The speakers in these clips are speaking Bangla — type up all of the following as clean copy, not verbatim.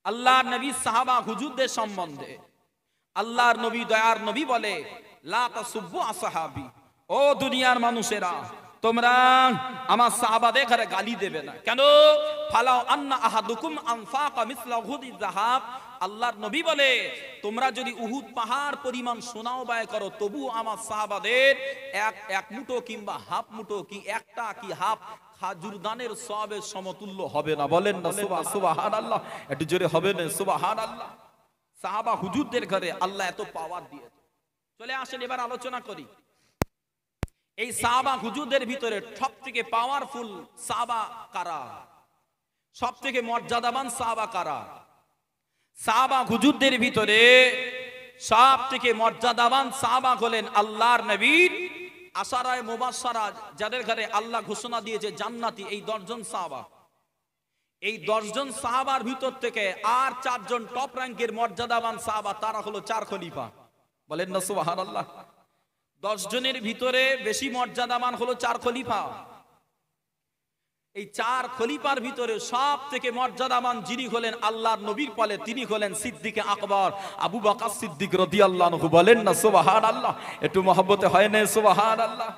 আল্লাহর নবী সাহাবা হুজুরদের সম্বন্ধে আল্লাহর নবী দয়ার নবী বলে, লা তাসুব্বু আসহাবি, ও দুনিয়ার মানুষেরা তোমরা আমার সাহাবাদের ঘরে গালি দেবে না। কেন? ফালাউ আন্না আহাদুকুম আনফাকা মিসলা উহুদি যাহাব, আল্লাহর নবী বলে তোমরা যদি উহুদ পাহাড় পরিমাণ সোনাও ব্যয় করো তবু আমার সাহাবাদের এক মুঠো কিংবা হাফ মুঠো কি একটা কি হাফ খাজুর দানের সওয়াবের সমতুল্য হবে না। বলেন না সুবহানাল্লাহ, একটু জোরে হবে না সুবহানাল্লাহ। সাহাবা হুজুরদের ঘরে আল্লাহ এত পাওয়ার দিয়েছে। চলে আসেন এবার আলোচনা করি এই সাহাবা হুজুরদের ভিতরে সবথেকে পাওয়ারফুল সাহাবা কারা, সবথেকে মর্যাদাবান সাহাবা কারা। সাহাবা হুজুরদের ভিতরে সবথেকে মর্যাদাবান সাহাবা হলেন আল্লাহর নবীর আশারায়ে মুবাশশারা, যাদের ঘরে আল্লাহ ঘোষণা দিয়েছে জান্নাতি, এই 10 জন সাহাবা। এই 10 জন সাহাবার ভিতর থেকে আর 4 জন টপ র্যাঙ্কের মর্যাদাবান সাহাবা, তারা হলো 4 খলিফা। বলেন না সুবহানাল্লাহ। 10 জনের ভিতরে বেশি মর্যাদাবান হলো 4 খলিফা। এই 4 খলিফার ভিতরে সব থেকে মর্যাদাবান যিনি হলেন আল্লাহর নবীর পলে, তিনি হলেন সিদ্দিক আকবর আবু বকর সিদ্দিক রাদিয়াল্লাহু আনহু। বলেন না সুবহানাল্লাহ, একটু মহব্বতে হয় না সুবহানাল্লাহ।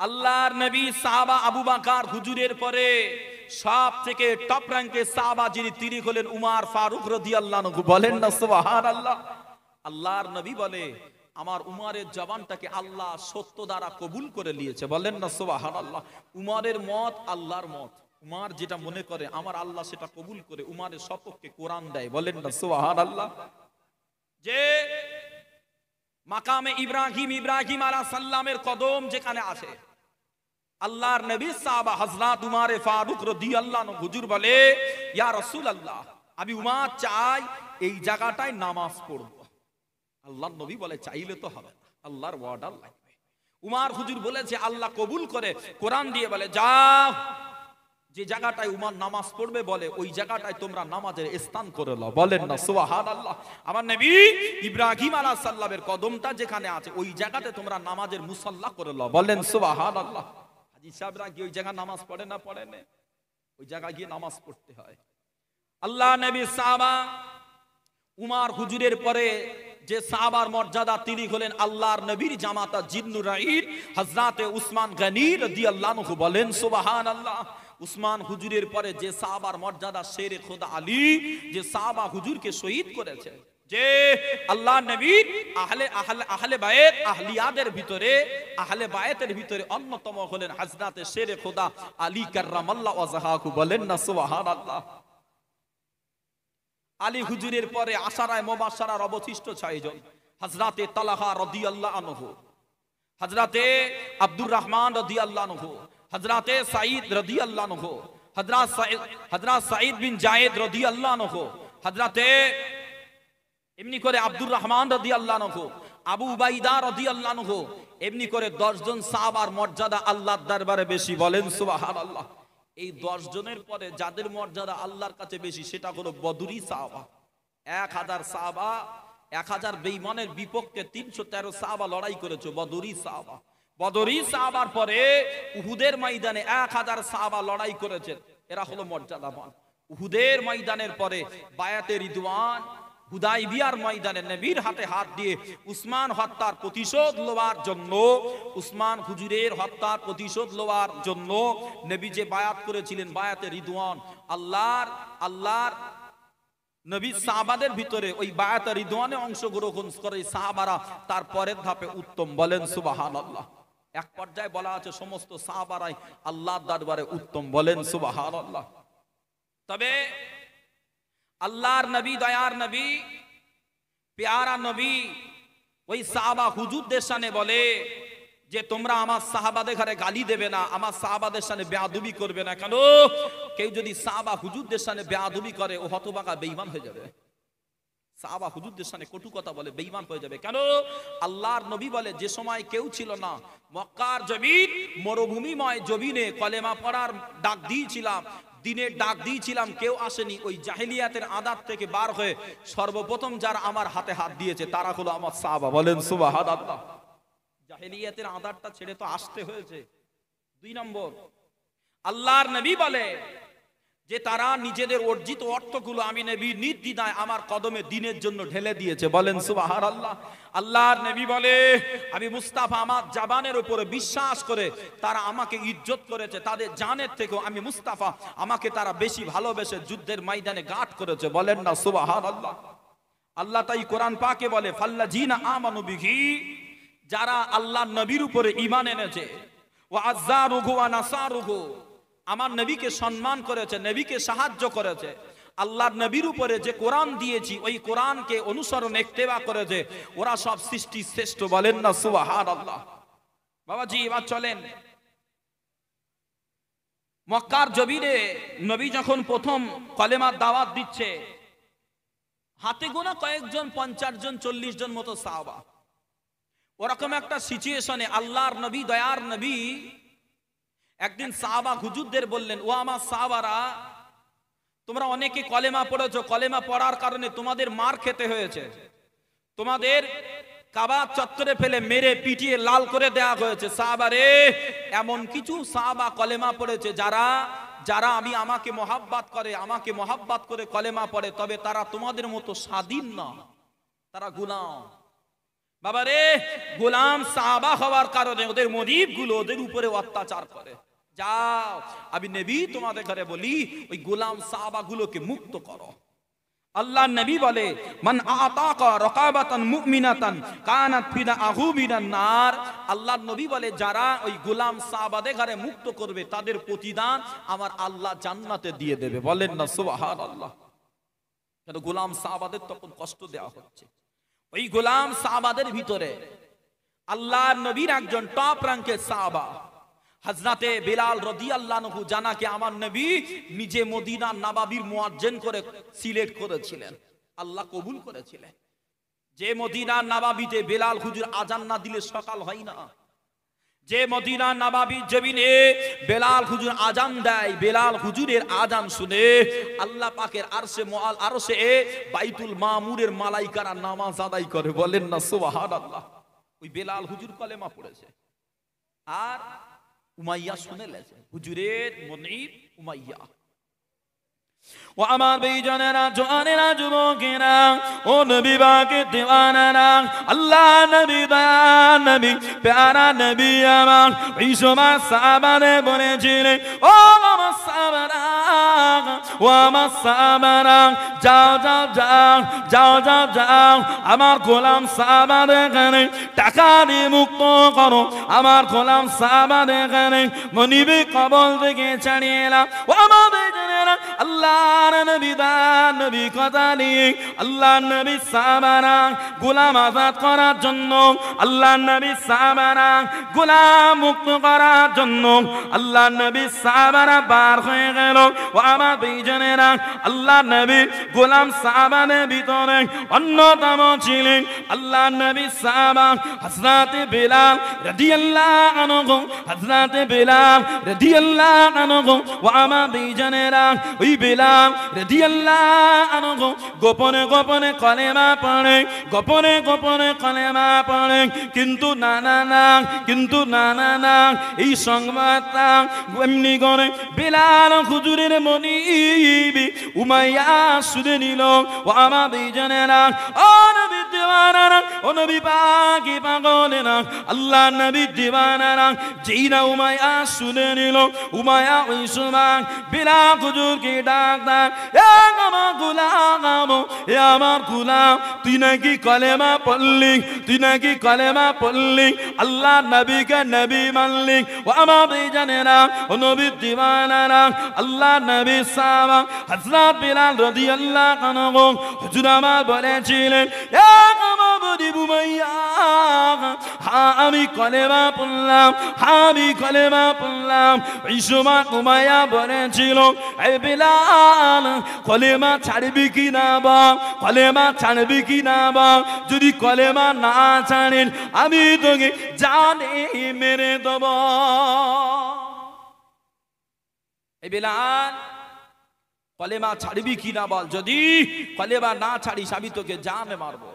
আল্লাহর নবী সাহাবা আবু বকর হুজুরের পরে সব থেকে টপ র্যাঙ্কের সাহাবা যিনি, তিনি হলেন উমর ফারুক রাদিয়াল্লাহু আনহু। বলেন না সুবহানাল্লাহ। আল্লাহর নবী বলে আমার উমরের জবানটাকে আল্লাহ সত্য দ্বারা কবুল করে নিয়েছে। বলেন না সুবহানাল্লাহ। উমরের মত আল্লাহর মত, উমর যেটা মনে করে আমার আল্লাহ সেটা কবুল করে উমরের সপক্ষে কোরআন দেয়। বলেন না সুবহানাল্লাহ। যে মাকামে ইব্রাহিম আলাইহিস সালামের কদম যেখানে আছে, আল্লাহর নবী সাহাবা হযরত উমর ফারুক রাদিয়াল্লাহু আনহু হুজুর বলে, ইয়া রাসূলুল্লাহ আমি উমর চাই এই জায়গাটায় নামাজ পড়ব। আল্লাহর নবী বলে চাইলে তো হবে না, আল্লাহর ওয়ার্ডার লাগবে। উমর হুজুর বলেছে আল্লাহ কবুল করে কোরআন দিয়ে বলে যাও যে জায়গাটায় উমর নামাজ পড়বে বলে ওই জায়গাটায় তোমরা নামাজের স্থান করে নাও। বলেন না সুবহানাল্লাহ। আমার নবী ইব্রাহিম আলাইহিস সালামের কদমটা যেখানে আছে ওই জায়গাতে তোমরা নামাজের মুসাল্লা করে নাও। বলেন সুবহানাল্লাহ। হাজী সাহেবরা কি ওই জায়গা নামাজ পড়ে না? পড়ে না। ওই জায়গায় গিয়ে নামাজ পড়তে হয়। আল্লাহ নবী সাহাবা উমর হুজুরের পরে যে সাহাবার মর্যাদা, তিনি হলেন আল্লাহর নবীর জামাতা জিন্নুরাইন হযরতে উসমান গনি রাদিয়াল্লাহু আনহু। বলেন সুবহানাল্লাহ। উসমান হুজুরের পরে যে সাহাবার মর্যাদা, শেরে খোদা আলী যে সাহাবা হুজুরকে শহীদ করেছে, যে আল্লাহর নবীর আহলে বায়ত আহলিয়াদের ভিতরে আহলে বায়তের ভিতরে অন্যতম হলেন হযরতে শেরে খোদা আলী কাররামাল্লাহু ওয়াজহাহু। বলেন না সুবহানাল্লাহ। আলী হুজুরের পরে আশারায়ে মুবাশশারার অবশিষ্ট 6 জন, হযরতে তালহা রাদিয়াল্লাহু আনহু, হযরতে আব্দুর রহমান রাদিয়াল্লাহু আনহু, হযরতে সাঈদ রাদিয়াল্লাহু আনহু, হযরত সাঈদ বিন জায়েদ রাদিয়াল্লাহু আনহু, হযরতে এমনি করে আব্দুর রহমান রাদিয়াল্লাহু আনহু, আবু উবাইদা রাদিয়াল্লাহু আনহু, এমনি করে 10 জন সাহাবার মর্যাদা আল্লাহর দরবারে বেশি। বলেন সুবহানাল্লাহ। এই 10 জনের পরে যাদের মর্যাদা আল্লাহর কাছে বেশি সেটা হলো বদরি সাহাবা। 1000 সাহাবা, 1000 বেঈমানের বিপক্ষে 313 সাহাবা লড়াই করেছে। বদরি সাহাবা, বদরি সাহাবার পরে উহুদের ময়দানে 1000 সাহাবা লড়াই করেছেন, এরা হলো মর্যাদাবান। উহুদের ময়দানের পরে বায়াতে রিদওয়ান, হুদাইবিয়ার ময়দানে নবীর হাতে হাত দিয়ে উসমান হত্যার প্রতিশোধ লওয়ার জন্য, উসমান হুজুরের হত্যার প্রতিশোধ লওয়ার জন্য নবী যে বায়াত করেছিলেন বায়াতে রিদওয়ান, আল্লাহর নবী সাহাবাদের ভিতরে ওই বায়াতে রিদওয়ানে অংশগ্রহণ করে সাহাবারা তার পরের ধাপে উত্তম। বলেন সুবহানাল্লাহ। এক পর্যায়ে বলা আছে সমস্ত সাহাবারাই আল্লাহর দরবারে উত্তম। বলেন সুবহানাল্লাহ। তবে আল্লাহর নবী দয়ার নবী প্যারা নবী ওই সাহাবা হুজুরদের সামনে বলে যে তোমরা আমার সাহাবাদের ঘরে গালি দেবে না, আমার সাহাবাদের সামনে বেয়াদবি করবে না। কেন? কেউ যদি সাহাবা হুজুরদের সামনে বেয়াদবি করে ও হতভাগা বেঈমান হয়ে যাবে। সাহাবা হুজুরদের সামনে কটু কথা বলে বেঈমান হয়ে যাবে। কেন? আল্লাহর নবী বলে যে সময় কেউ ছিল না, মক্কার জমিন মরুভূমিময় জমিনে কলেমা পড়ার ডাক দিয়েছিলাম, দিনের ডাক দিয়েছিলাম, কেউ আসেনি। ওই জাহেলিয়াতের আদাত থেকে বার হয়ে সর্বপ্রথম যারা আমার হাতে হাত দিয়েছে তারা হলো আমার সাহাবা। বলেন সুবহানাল্লাহ। জাহেলিয়াতের আদাতটা ছেড়ে তো আসতে হয়েছে। 2 নম্বর, আল্লাহর নবী বলে যে তারা নিজেদের অর্জিত অর্থগুলো আমি নবী নির্দ্বিধায় আমার কদমে দ্বীনের জন্য ঢেলে দিয়েছে। বলেন সুবহানাল্লাহ। আল্লাহর নবী বলে আমি মুস্তাফা আমার জাবানের উপরে বিশ্বাস করে তারা আমাকে ইজ্জত করেছে, তাদের জানের থেকেও আমি মুস্তাফা আমাকে তারা বেশি ভালোবেসে যুদ্ধের ময়দানে গাঁট করেছে। বলেন না সুবহানাল্লাহ। আল্লাহ তাই কোরআন পাকে বলে ফাল্লাযিনা আমানু বিহি, যারা আল্লাহর নবীর উপরে ঈমান এনেছে, ওয়া আযযারুহু ওয়া নাসারুহু, আমার নবীকে সম্মান করেছে, নবীকে সাহায্য করেছে, আল্লাহর নবীর উপরে যে কোরআন দিয়েছি ওই কোরআনকে অনুসরণ ইত্তেবা করেছে, ওরা সব সৃষ্টি শ্রেষ্ঠ। বলেন না সুবহানাল্লাহ। বাবাজি এবার চলেন মক্কার জমিনে নবী যখন প্রথম কলেমার দাওয়াত দিচ্ছে, হাতে গোনা কয়েকজন 50 জন 40 জন মতো সাহাবা, ওরকম একটা সিচুয়েশনে আল্লাহর নবী দয়ার নবী একদিন সাহাবা হুজুরদের বললেন, ও আমার সাহাবারা, তোমরা অনেকে কলেমা পড়েছো, কলেমা পড়ার কারণে তোমাদের মার খেতে হয়েছে, তোমাদের কাবা চত্বরে ফেলে মেরে পিটিয়ে লাল করে দেওয়া হয়েছে। সাহাবারে, এমন কিছু সাহাবা কলেমা পড়েছে যারা যারা আমাকে মহাব্বত করে, আমাকে মহাব্বত করে কলেমা পড়ে, তবে তারা তোমাদের মতো স্বাধীন না, তারা গোলাম। বাবারে, গোলাম সাহাবা হওয়ার কারণে ওদের মনিব গুলো ওদের উপরে অত্যাচার করে। যাও আমি নবী তোমাদের ঘরে বলি, ওই গোলাম সাহাবা গুলোকে মুক্ত করো। আল্লাহ নবী বলে মান আতাকা রাকাবাতান মুমিনাতান কানাত ফিদাহু মিনান নার। আল্লাহ নবী বলে যারা ওই গোলাম সাহাবাদের ঘরে মুক্ত করবে তাদের প্রতিদান আমার আল্লাহ জান্নাতে দিয়ে দেবে। বলেন না সুবহানাল্লাহ। কেন গোলাম সাহাবাদের তখন কষ্ট দেওয়া হচ্ছে। ওই গোলাম সাহাবাদের ভিতরে আল্লাহর নবীর একজন টপ র্যাঙ্কের সাহাবা হযরতে বিলাল রাদিয়াল্লাহু আনহু, জানাকে আমার নবী নিজে মদিনার নবাবীর মুয়াজ্জিন করে সিলেক্ট করেছিলেন, আল্লাহ কবুল করেছিলেন। যে মদিনার নবাবীতে বিলাল হুজুর আজান না দিলে সকাল হয় না, যে মদিনার নবাবীর জমিনে বেলাল হুজুর আজান দেয়, বেলাল হুজুরের আজান শুনে আল্লাহ পাকের আরশে বাইতুল মামুরের মালাইকারা নামাজ আদায় করে। বলেন না সুবহানাল্লাহ। ওই বেলাল হুজুর কলেমা পড়েছে, আর উমাইয়া শুনে লেছে, হুজুরের মনিব উমাইয়া। ও আমার বেঈমানেরা, জওয়ানেরা, যুবকেরা, ও নবী পাকের দিওয়ানারা, আল্লাহ নবী দয়ার নবী প্যারা নবী আমার এই সময় সাহাবারে বলেছিলেন, ও আমার সাহাবারা, ও আমার সাহাবারা, যাও যাও যাও যাও যাও যাও আমার গোলাম সাহাবাদের এখানে টাকা দিয়ে মুক্ত করো, আমার গোলাম সাহাবাদের এখানে মনিবে কবল থেকে ছাড়িয়ে এলাম। ও আমার বেঈমানেরা, আল্লাহর নবী দয়ার নবী কথা নিয়ে আল্লাহ নবী সাহাবারা গোলাম আজাদ করার জন্য, আল্লাহ নবী সাহাবারা গোলাম মুক্ত করার জন্য আল্লাহ নবী সাহাবারা বার হয়ে গেল। ও আমার বেঈমানেরা, আল্লাহ নবী গোলাম সাহাবাদের ভিতরে অন্যতম ছিলেন আল্লাহ নবী সাহাবা হযরতে বিলাল রাদিয়াল্লাহু আনহু, হযরতে বিলাল রাদিয়াল্লাহু আনহু। ও আমার বেঈমানেরা, ওই বিলাল রাদিয়াল্লাহু আনহু গোপনে গোপনে কলেমা পড়ে, গোপনে গোপনে কলেমা পড়ে, কিন্তু না না না, কিন্তু না না না, এই সংবাদটা এমনি করে বিলাল হুজুরের মনিব উমাইয়া শুনে নিল। ও আমার বেঈমানেরা, ও নবী দিওয়ানারা, ও নবী পাকি পাগলেরা, আল্লাহ নবী দিওয়ানারা, যেই না উমাইয়া শুনে নিল, উমাইয়া ওই সময় বিলাল হুজুরকে ডাক দেয়, এ আমার গোলাম, এ আমার গোলাম, তুই নাকি কলেমা পড়লি, তুই নাকি কলেমা পড়লি, আল্লাহ নবীকে নবী মানলি। ও আমার বেঈমানেরা, ও নবী দিওয়ানারা, আল্লাহ নবী সাহাবা হযরত বিলাল রাদিয়াল্লাহু আনহু হুজুর আমার বলেছিলেন, এ আমার মনিব উমাইয়া, হ্যাঁ আমি কলেমা পড়লাম, হ্যাঁ আমি কলেমা পড়লাম। এই সময় উমাইয়া বলেছিল, এ বিলাল কলেমা ছাড়বি কি না বাপ, কলেমা ছাড়বি কি না বাপ, যদি কলেমা না ছাড়েন আমি তোকে জানে মেরে দেব। এই বিলাল কলেমা ছাড়বি কি না বল, যদি কলেমা না ছাড়িস আমি তোকে জানে মারবো।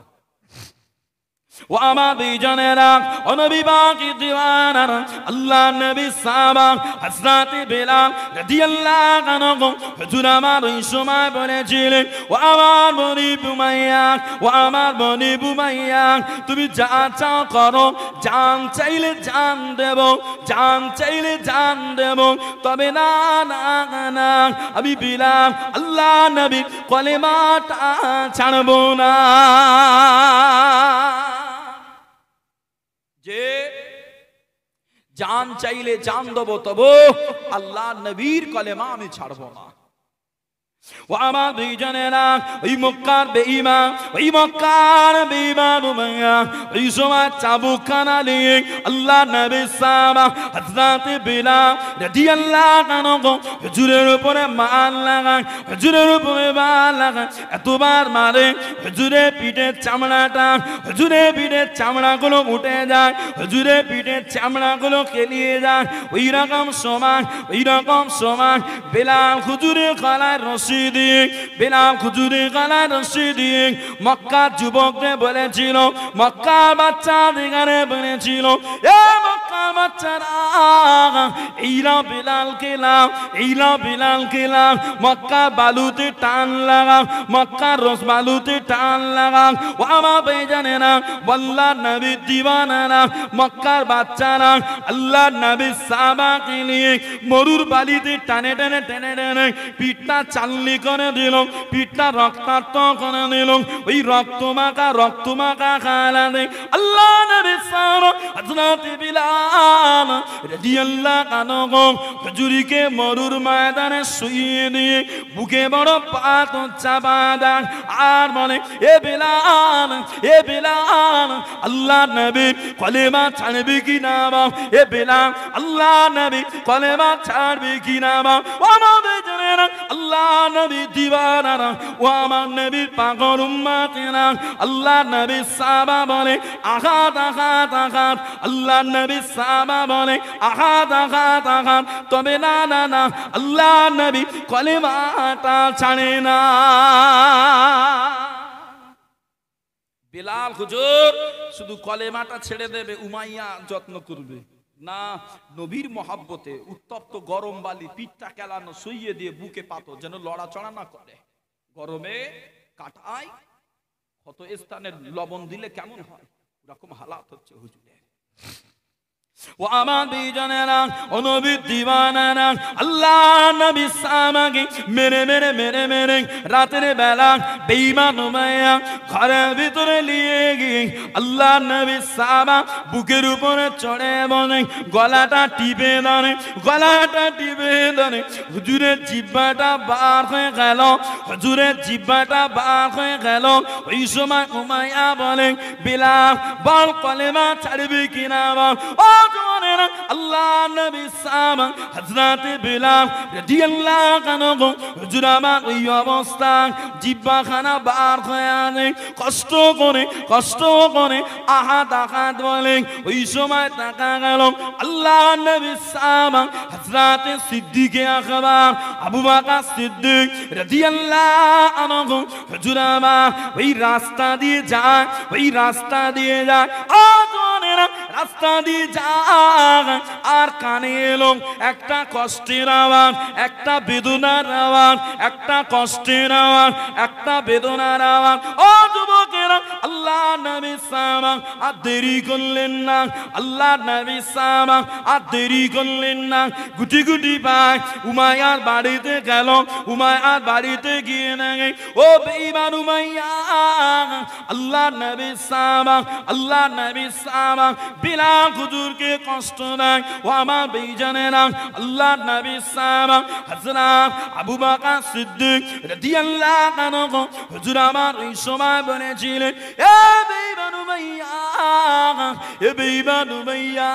ও আমার বিজনেরা ও নবী বাকি দিওয়ানারা আল্লাহ নবী সাহাবা হযরত বেলাল রাদিয়াল্লাহু আনহু হুজুর আমার ওই সময় বলেছিলেন ও আমার বনি বুমাইয়া ও আমার বনি বুমাইয়া তুমি যা চাও করো জান চাইলে জান দেব জান চাইলে জান দেব তবে না না না আমি বেলাল আল্লাহ নবী কলেমাটা ছাড়বো না যে জান চাইলে জান দেব তবু আল্লাহ নবীর কলেমা আমি ছাড়বো না ও আমার দুইজনেরা ওই মক্কার বেঈমান উমাইয়া ওই সময় চাবুকখানা নিয়ে আল্লাহ নবী সাহাবা হযরত বেলাল রাদিয়াল্লাহু আনহু হুজুরের উপরে মান লাগায় হুজুরের উপরে মান লাগায় এতবার মারে হুজুরের পিঠের চামড়াগুলো উঠে যায় হুজুরের পিঠের চামড়াগুলো কেলিয়ে যায় ওই রকম সময় বেলাল হুজুরের গলায় রশি দিয়ে বেলাল হুজুরের গলায় রশি দিয়ে মক্কার যুবকদের বলেছিল মক্কার বাচ্চাদের বলেছিল এ মক্কার বাচ্চারা এইরা বেলালকে লাও মক্কার বালুতে টান লাগাও মক্কার বালুতে টান লাগাও ও আমার ভাইজানেরা আল্লাহ নবীর দিওয়ানারা মক্কার বাচ্চারা আল্লাহ নবীর সাহাবাকে নিয়ে মরুর বালিতে টানে পিঠটা চালনি করে দিল পিঠটা রক্তাক্ত করে দিল ওই রক্ত মাখা খালাতে আল্লাহ নবীর সাহাবা হযরত বিলাল রাদিয়াল্লাহু আনহু হুজুরকে মরুর ময়দানে শুইয়ে দিয়ে বুকে বড় পাথর চাপা দেন আর বলে এ বিলাল আল্লাহ নবী কলেমা ছাড়বে কি না বাপ এ বিলাল আল্লাহ নবী কলেমা ছাড়বে কি না বাপ ও আমাদের জানেনা আল্লাহ নবী দিওয়ানারা ও আমার নবীর পাগল উম্মতেরা আল্লাহ নবী সাহাবা বলে আঘাত আল্লাহ নবী সাহাবা বলে আঘাত তবে না আল্লাহ নবী কলেমাটা ছাড়ে না বেলাল হুজুর শুধু কলেমাটা ছেড়ে দেবে উমাইয়া যত্ন করবে না নবীর মহাব্বতে উত্তপ্ত গরম বালি পিঠটা কেলানো শুইয়ে দিয়ে বুকে পাথর যেন লড়াচড়া না করে গরমে কাটায় কত স্থানে লবণ দিলে কেমন হয় এরকম হালাত হচ্ছে হুজুরের ও আমার বিজনেরা ও নবীর দিওয়ানারা আল্লাহ নবী সাহাবাকে মেরে রাতের বেলা বেঈমান উমাইয়া ঘরের ভিতরে নিয়ে গিয়ে আল্লাহ নবী সাহাবা বুকের উপরে চড়ে বলে গলাটা টিপে ধরে হুজুরের জিহ্বাটা বার হয়ে গেল ওই সময় উমাইয়া বলে বিলাল বল কলেমা ছাড়বি কিনা বল ও আল্লাহ নবী সাহাবা হযরত বেলাল রাদিয়াল্লাহু আনহু হুজুর আমার ওই অবস্থা জিহ্বাখানা বার হয়ে আসে কষ্ট করে আহাত বলে ওই সময় তাকা গেল আল্লাহ নবী সাহাবা হযরত সিদ্দিক আকবর আবু বকর সিদ্দিক রাদিয়াল্লাহু আনহু হুজুর আমার ওই রাস্তা দিয়ে যায় রাস্তা দিয়ে যায় আর কানে এলো একটা কষ্টের আওয়াজ একটা বেদনার আওয়াজ একটা কষ্টের আওয়াজ একটা বেদনার আওয়াজ ও যুবকেরা আল্লাহ নবী সাহাবা আর দেরি করলেন না আল্লাহ নবী সাহাবা আর দেরি করলেন না গুটি পায় উমাইয়ার বাড়িতে গেল উমাইয়ার বাড়িতে গিয়ে নেই ও বেঈমান উমাইয়া আল্লাহ নবী সাহাবা বিলাল হুজুরকে কষ্ট দেয় ও আমার বেঈমানেরা আল্লাহ নবী সাহাবা হযরত আবু বকর সিদ্দিক রাদিয়াল্লাহু আনহু হুজুর আমার ওই সময় বলেছিলেন এ বেঈমান উমাইয়া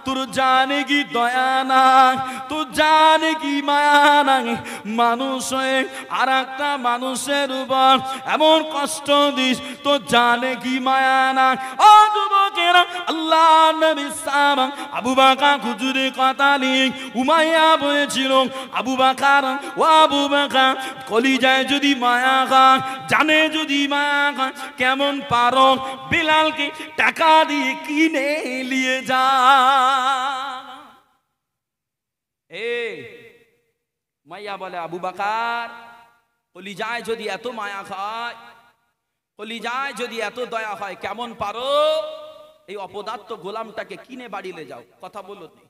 তোর জানে কি দয়া নাই তোর জানে কি মায়া নাই মানুষ হয়ে আর একটা মানুষের উপর এমন কষ্ট দিস তোর জানে কি মায়া নাই ও যুবকেরা জনেরা আল্লাহ নবী সাহাবা আবু বকর হুজুরের কথা নিয়ে উমাইয়া বলেছিল, আবু বকর ও আবু বকর, কলিজায় যদি মায়া হয়, জানে যদি মায়া হয়, কেমন পারো বিলালকে টাকা দিয়ে কিনে নিয়ে যা। মাইয়া বলে, আবু বকর, কলিজায় যদি এত মায়া হয়, কলিজায় যদি এত দয়া হয়, কেমন পারো এই অপদার্থ গোলামটাকে কিনে বাড়িলে যাও। কথা বলো নি।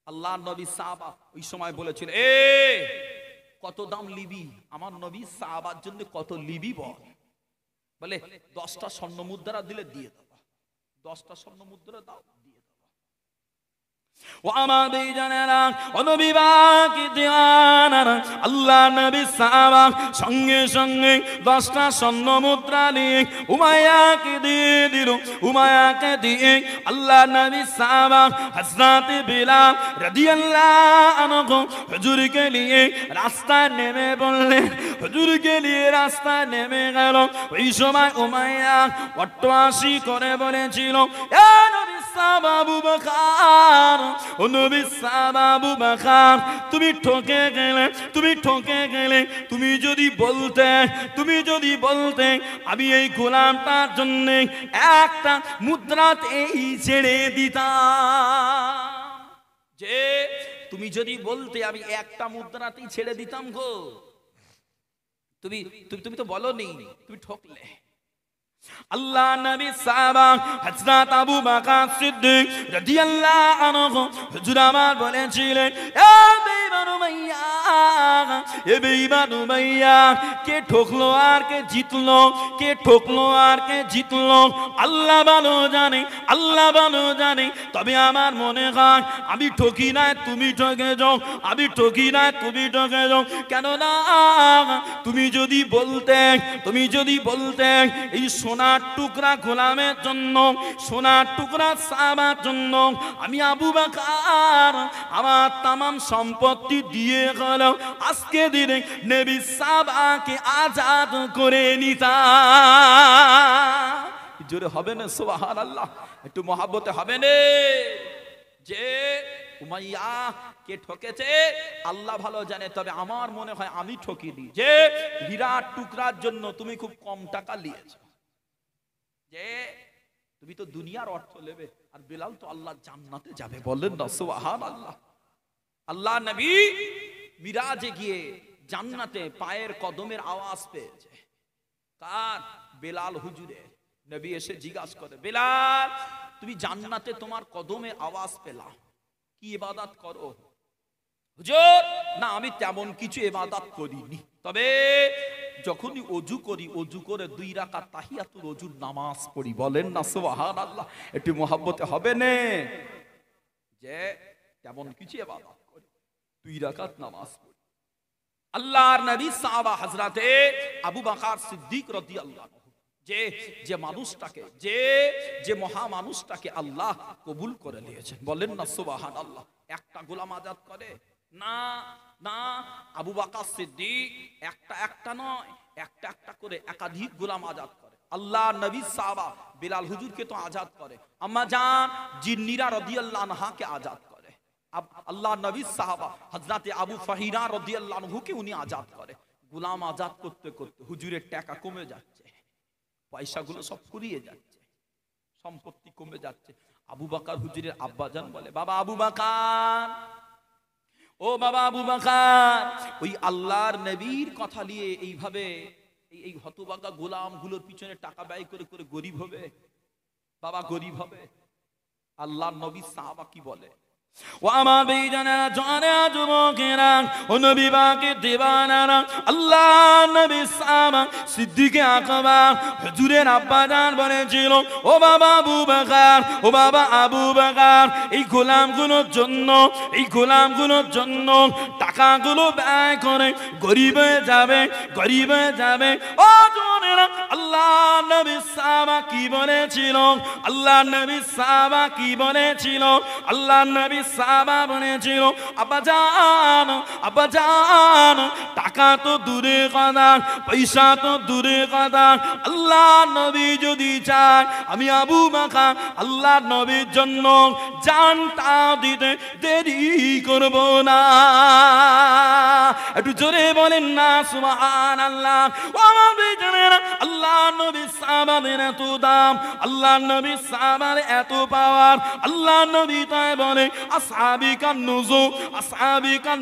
আল্লাহ নবী সাহাবা ওই সময় বলেছিল, কত দাম লিবি? আমার নবী সাহাবার জন্য কত লিবি বল? বলে 10টা স্বর্ণ মুদ্রা দিলে দিয়ে দেবো। 10টা স্বর্ণ মুদ্রা দাও, দিয়ে দেবো। ও আমার বেজানেরা, ও নবী বাকি দিওয়ানারা, আল্লাহ নবী সাহাবা সঙ্গে সঙ্গে 10টা স্বর্ণ মুদ্রা নিয়ে উমাইয়াকে দিয়ে দিল। উমাইয়াকে দিয়ে আল্লাহ নবী সাহাবা হযরত বিলাল রাদিয়াল্লাহু আনহু হুজুরকে নিয়ে রাস্তায় নেমে বললেন। হুজুরকে নিয়ে রাস্তায় নেমে গেল। ওই সময় উমাইয়া অট্টহাসি করে বলেছিল, এ নবী সাহাবা আবু বকর, ও নবী সাহাবা আবু বকর, তুমি ঠকে গেলে, তুমি ঠকে গেলে। তুমি যদি বলতে আমি এই গোলামটার জন্য একটা মুদ্রাতেই ছেড়ে দিতাম। যে তুমি যদি বলতে আমি একটা মুদ্রাতেই ছেড়ে দিতাম গো। তুমি তো বলোনি, তুমি ঠকলে। আল্লাহ নবী সাহাবা হযরত আবু বকর সিদ্দিক রাদিয়াল্লাহু আনহু হুজুর আমার বলেছিলেন, এ বেঈমান উমাইয়া, কে ঠকলো আর কে জিতলো, কে ঠকলো আর কে জিতলো আল্লাহ ভালো জানে, আল্লাহ ভালো জানে। তবে আমার মনে হয় আমি ঠকি না, তুমি ঠকে যাও, আমি ঠকি না, তুমি ঠকে যাও। কেননা তুমি যদি বলতে এই সোনার টুকরা গোলামের জন্য, সোনার টুকরা সাহাবার জন্য আমি আবু বকর আমার তামাম সম্পত্তি দিয়ে গেল, আজকে দিনে নবী সাহাবাকে আজাদ করে নিতাম। জোরে হবে না সুবহানাল্লাহ? একটু মহব্বতে হবে না? যে উমাইয়া কে ঠকেছে আল্লাহ ভালো জানে, তবে আমার মনে হয় আমি ঠকিনি। যে হীরার টুকরার জন্য তুমি খুব কম টাকা নিয়েছো, যে তুমি তো দুনিয়ার অর্থ নেবে, আর বিলাল তো আল্লাহ জান্নাতে যাবে। বলেন না সুবহানাল্লাহ? আল্লাহ নবী মিরাজে গিয়ে জান্নাতে পায়ের কদমের আওয়াজ পেয়েছে। কার? বেলাল হুজুরের। নবী এসে জিজ্ঞাসা করে, বেলাল, তুমি জান্নাতে তোমার কদমের আওয়াজ পেলা, কি ইবাদত করো? হুজুর, না আমি তেমন কিছু ইবাদত করিনি, তবে যখনই ওযু করি, ওযু করে 2 রাকাত তাহিয়াতুল ওযুর নামাজ পড়ি। বলেন না সুবহানাল্লাহ? একটু মহব্বতে হবে না? যে তেমন কিছু ইবাদত করি, 2 রাকাত নামাজ পড়ি। আল্লাহর নবী সাহাবা হযরতে আবু বকর সিদ্দিক রাদিয়াল্লাহু আনহু, যে মানুষটাকে, যে মহা মানুষটাকে আল্লাহ কবুল করে নিয়েছেন। বলেন না সুবহানাল্লাহ? একটা গোলাম আজাদ করে না, না, আবু বকর সিদ্দিক একটা নয়, একটা করে একাধিক গোলাম আজাদ করে। আল্লাহ নবী সাহাবা বিলাল হুজুরকে তো আজাদ করে, আম্মা জান জিন্নিরা রাদিয়াল্লাহু আনহাকে আজাদ করে। আল্লাহ নবী সাহাবা হযরতে আবু ফাহিরা রাদিয়াল্লাহু আনহুকে উনি আজাদ করে। গোলাম আজাদ করতে করতে হুজুরের টাকা কমে যাচ্ছে, পয়সাগুলো সব ফুরিয়ে যাচ্ছে, সম্পত্তি কমে যাচ্ছে। আবু বকর হুজুরের আব্বাজান বলে, বাবা আবু বকর, ও বাবা আবু বকর, ওই আল্লাহর নবীর কথা নিয়ে এইভাবে এই হতভাগা গোলামগুলোর পিছনে টাকা ব্যয় করে করে গরিব হবে? বাবা গরিব হবে? আল্লাহর নবী সাহাবা কি বলে? ও আমার বেজানেরা, জানে যুবকেরা, ও নবী পাকের দিওয়ানারা, আল্লাহ নবী সাহাবা সিদ্দিকে আকবার হুজুরের আব্বাজান বলেছিল, ও বাবা আবু বকর, ও বাবা আবু বকর, এই গোলামগুলোর জন্য টাকাগুলো ব্যয় করে গরিব হয়ে যাবে। ও জনেরা, আল্লাহ নবী সাহাবা কি বলেছিল? আল্লাহ নবী সাহাবা কি বলেছিল? আল্লাহ নবী সাহাবা বলেছিল আব্বাজান আব্বাজান টাকা তো দূরে কথা পয়সা তো দূরে কথা আল্লাহ নবী যদি চায় আমি আবু বকর আল্লাহ নবীর জন্য জানটা দিতে দেরি করব না একটু জোরে বলেন না সুবহানাল্লাহ ও আমাদের জানেন আল্লাহ নবী সাহাবাদের এত দাম আল্লাহ নবী সাহাবার এত পাওয়ার আল্লাহ নবী তাই বলে আসহাবিকান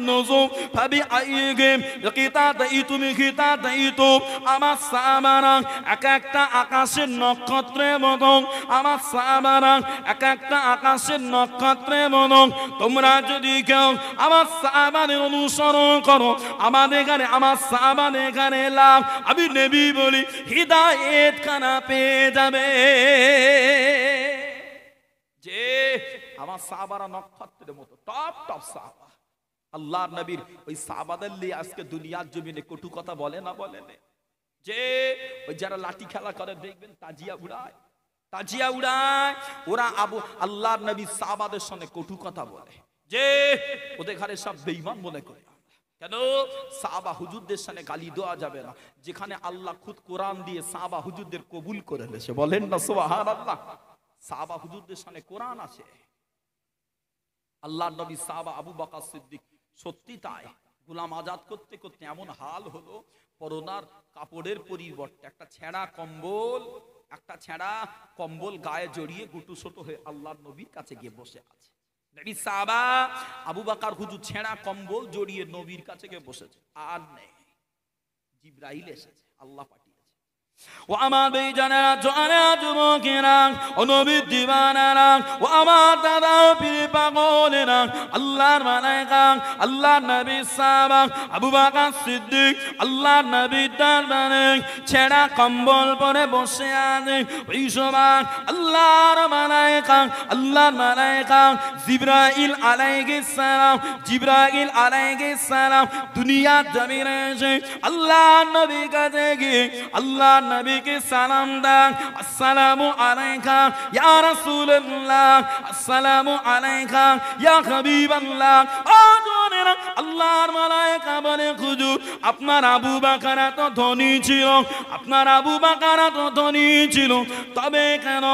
নুজুম ফাবি আইগিম কিতাতাইতুম কিতাতাইতুম আমার সাহাবারা এক একটা আকাশের নক্ষত্রের মতো আমার সাহাবারা এক একটা আকাশের নক্ষত্রের মতো তোমরা যদি কেউ আমার সাহাবাদের অনুসরণ করো আমাদের এখানে আমার সাহাবাদের এখানে লাভ আমি নবী বলি হিদায়েত খানা পেয়ে যাবে যে আমার সাহাবারা নক্ষত্রের মতো টপ টপ সাহাবা আল্লাহর নবীর ওই সাহাবাদের নিয়ে আজকে দুনিয়ার জমিনে কটু কথা বলে না বলে না যে ওই যারা লাঠি খেলা করে দেখবেন তাজিয়া উড়ায় ওরা আল্লাহর নবী সাহাবাদের সঙ্গে কটু কথা বলে যে ওদের ঘরে সব বেঈমান মনে করে কেন সাহাবা হুজুরদের সামনে গালি দেওয়া যাবে না যেখানে আল্লাহ খুদ কোরআন দিয়ে সাহাবা হুজুরদের কবুল করে নিয়েছে বলেন না সুবহানাল্লাহ সাহাবা হুজুরদের সামনে কোরআন আছে আল্লাহর নবী সাহাবা আবু বকর সিদ্দিক সত্যি তাই গোলাম আজাদ করতে করতে এমন হাল হলো পরনার কাপড়ের পরিবর্তে একটা ছেঁড়া কম্বল গায়ে জড়িয়ে গুটু ছোট হয়ে আল্লাহর নবীর কাছে গিয়ে বসে আছে নবী সাহাবা আবু বকর হুজুর ছেঁড়া কম্বল জড়িয়ে নবীর কাছে গিয়ে বসেছে আর নেই জিবরাইল এসেছে আল্লাহ পাঠিয়েছে ও আমার বেজানেরা জোয়ানেরা যুবকেরা ও নবীর দিওয়ানারা ও আমার দাদা পীর পাগলেরা আল্লাহর মালায়েকা আল্লাহর নবী সাহাবা আবু বকর সিদ্দিক আল্লাহর নবীর দরবারে ছেঁড়া কম্বল পরে বসে আছে ওই সময় আল্লাহর মালায়েকা জিবরাইল আলাইহিস সালাম দুনিয়ার জমিনে এসে আল্লাহর নবীর কাছে গিয়ে আল্লাহ নবী কে সালাম দেন আসসালামু আলাইকা ইয়া রাসূলুল্লাহ আসসালামু আলাইকা ইয়া হাবিবাল্লাহ ও জনেরা আল্লাহর মালায়েকা বলে হুজুর আপনার আবু বকর এত ধনী ছিল তবে কেন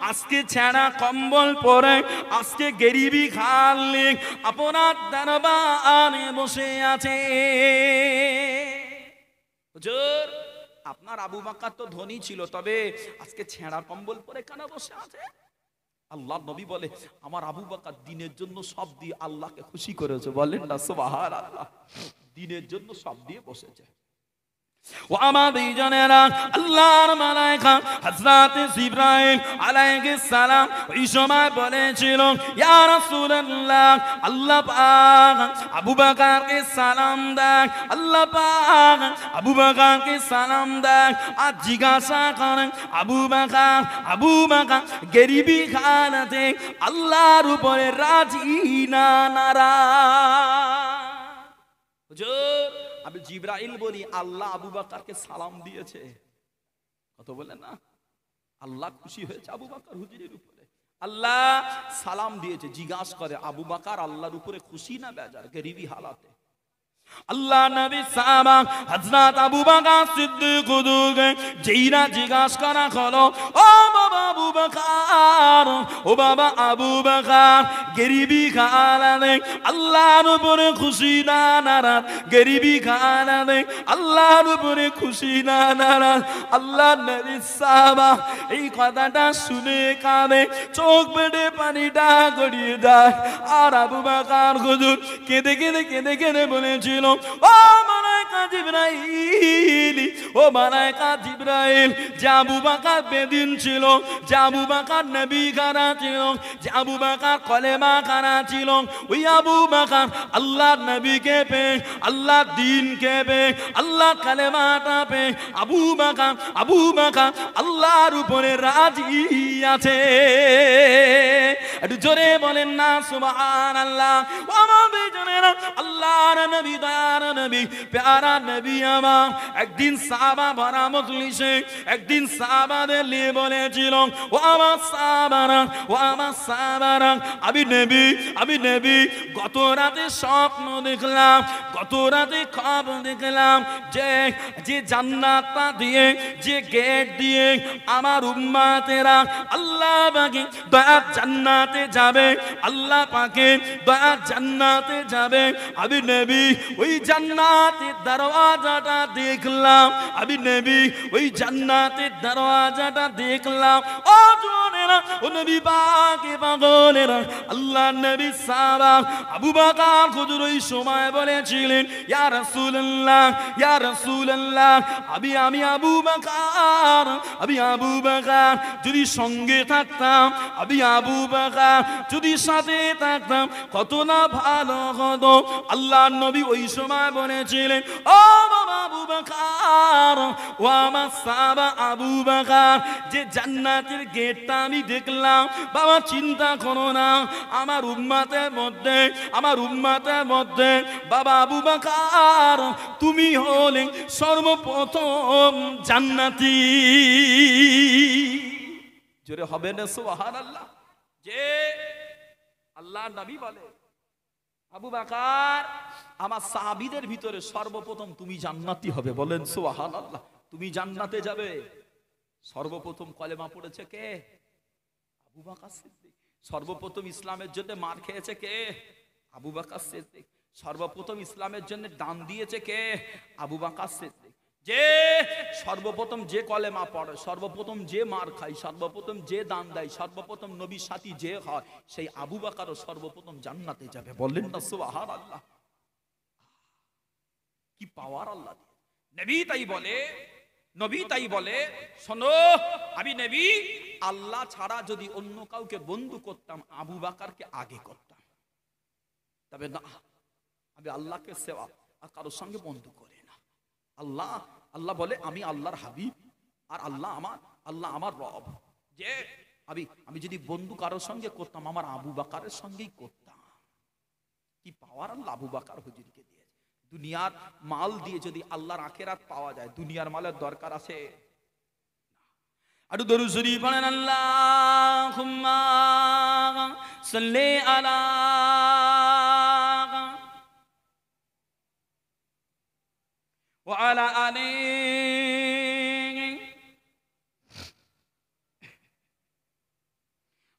আজকে ছেঁড়া কম্বল পরে আজকে গরিবি খালি আপনার দরবারে বসে আছে হুজুর আপনার আবু বকর তো ধনী ছিল তবে আজকে ছেঁড়া কম্বল পরে কেন বসে আছে আল্লাহর নবী বলে আমার আবু বকর দ্বীনের জন্য সব দিয়ে আল্লাহকে খুশি করেছে বলেন না সুবহানাল্লাহ দ্বীনের জন্য সব দিয়ে বসেছে ও আমাদের জানেরা আল্লাহর মালায়েকা হযরত জিবরাইল আলাইহিস সালাম ওই সময় বলেছিল ইয়া রাসূলুল্লাহ আল্লাহ পাক আবু বকরকে সালাম দেন আল্লাহ পাক আবু বকরকে সালাম দেন আর জিজ্ঞাসা করেন আবু বকর গরিবি খানাতে আল্লাহর উপরে রাজি না নারাজ হুজুর আমি জিবরাইল বলি আল্লাহ আবু বকরকে সালাম দিয়েছে কত বলেন না আল্লাহ খুশি হয়েছে আবু বকর হুজুরের উপরে আল্লাহ সালাম দিয়েছে জিজ্ঞাসা করে আবু বকর আল্লাহর উপরে খুশি না বেজার গরিবি হালাতে আল্লাহ নবী সাহাবা হযরত আবু বকর সিদ্দিক হুজুরকে যেইরা জিজ্ঞাসা করা হলো ও বাবা আবু বকর গরিবি খালাতে আল্লাহর উপরে খুশি না নারাজ গরিবি খালাতে আল্লাহর উপরে খুশি না নারাজ আল্লাহ নবী সাহাবা এই কথাটা শুনে কাঁদে চোখ বেঁধে পানিটা গড়িয়ে যায় আর আবু বকর হুজুর কেঁদে বলেছিল ও মালায়েকা জিবরাইল যে আবু বকর বেদিন ছিল যে আবু বকর নবী খানা ছিল যে আবু বকর কলেমা খানা ছিল ওই আবু বকর আল্লাহর নবীকে পেয়ে আল্লাহ দ্বীনকে পেয়ে আল্লাহ কালেমাটা পেয়ে আবু বকর আল্লাহর উপরে রাজি আছে একটু জোরে বলেন না সুবহানাল্লাহ ও আমাদের জন্য জানেনা আল্লাহর নবী দয়ার নবী প্যারা নবী আমার একদিন সাহাবা ভরা মজলিসে একদিন সাহাবাদের নিয়ে বলেছিল ও আমার সাহাবারা আমি নবী গত রাতে স্বপ্ন দেখলাম গত রাতে খবর দেখলাম যে জান্নাতটা দিয়ে যে গেট দিয়ে আমার উম্মতেরা আল্লাহ পাকে দয়া জান্নাতে যাবে আল্লাহ পাকে দয়া জান্নাতে যাবে আমি নবী ওই জান্নাতের দরওয়াজাটা দেখলাম আমি নবী ওই জান্নাতের দরওয়াজাটা দেখলাম ও জোনেরা ও নবী পাকে পাগলেরা আল্লাহ নবী সাহাবা আবু বকর হুজুর ওই সময় বলেছিলেন ইয়া রাসূলুল্লাহ আমি আবু বকর যদি সঙ্গে থাকতাম আমি আবু বকর যদি সাথে থাকতাম কত না ভালো হতো আল্লাহর নবী ওই সময় বলেছিলেন ও বাবা আবু বকর ও আমার সাহাবা আবু বকর যে জান্নাতের গেটটা আমি দেখলাম বাবা চিন্তা করো না আমার উম্মতের মধ্যে বাবা আবু বকর তুমি হলে সর্বপ্রথম জান্নাতি জোরে হবে না সুবহানাল্লাহ যে আল্লাহর নবী বলে আবু বকর আমার সাহাবীদের ভিতরে সর্বপ্রথম তুমি জান্নাতি হবে বলেন সুবহানাল্লাহ তুমি জান্নাতে যাবে সর্বপ্রথম কলেমা পড়েছে কে আবু বকর সিদ্দিক সর্বপ্রথম ইসলামের জন্য মার খেয়েছে কে আবু বকর সিদ্দিক সর্বপ্রথম ইসলামের জন্য দান দিয়েছে কে আবু বকর সিদ্দিক যে সর্বপ্রথম যে কলেমা পড়ে সর্বপ্রথম যে মার খায় সর্বপ্রথম যে দান দেয় সর্বপ্রথম নবীর সাথী যে হয় সেই আবু বকরও সর্বপ্রথম জান্নাতে যাবে বললেন না সুবহানাল্লাহ কি পাওয়ার আল্লাহ নবী তাই বলে শোনো আমি নবী আল্লাহ ছাড়া যদি অন্য কাউকে বন্ধু করতাম আবু বকরকে আগে করতাম তবে না আমি আল্লাহকে সেবা আর কারোর সঙ্গে বন্ধু করি না আল্লাহ বলে আমি আল্লাহর হাবিব আর আল্লাহ আমার রব যে আমি যদি বন্ধু কারোর সঙ্গে করতাম আমার আবু বকরের সঙ্গেই করতাম কি পাওয়ার আল্লাহ আবু বকর হুজুরকে দিয়েছে দুনিয়ার মাল দিয়ে যদি আল্লাহর আখিরাত পাওয়া যায় দুনিয়ার মালের দরকার আছে আরো দরুদ শরীফ পড়েন আল্লাহুম্মা সাল্লি আলা ওয়া আলা আলি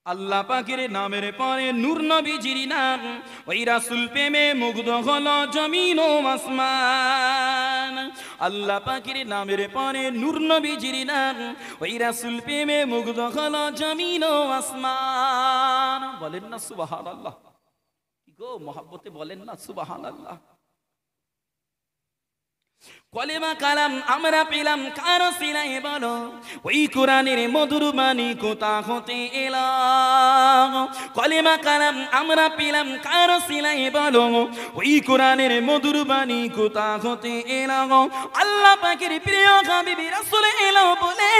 আল্লাহ পাকের নামের পরে নূর নবীজির নাম ওই রাসূল প্রেমে মুগ্ধ হলো জমিন ও আসমান আল্লাহ পাকের নামের পরে নূর নবীজির নাম ওই রাসূল প্রেমে মুগ্ধ হলো জমিন ও আসমান বলেন না সুবহানাল্লাহ কি গো মহব্বতে বলেন না সুবহানাল্লাহ কলেমা কালাম আমরা পেলাম কারো সিলাই বলো ওই কোরআনের মধুর বাণী কোথা হতে এলো কলেমা কালাম আমরা পেলাম কারো সিলাই বলো ওই কোরআনের মধুর বাণী কোথা হতে এলো আল্লাহ পাকের প্রিয় হাবিব রাসূল এলো বলে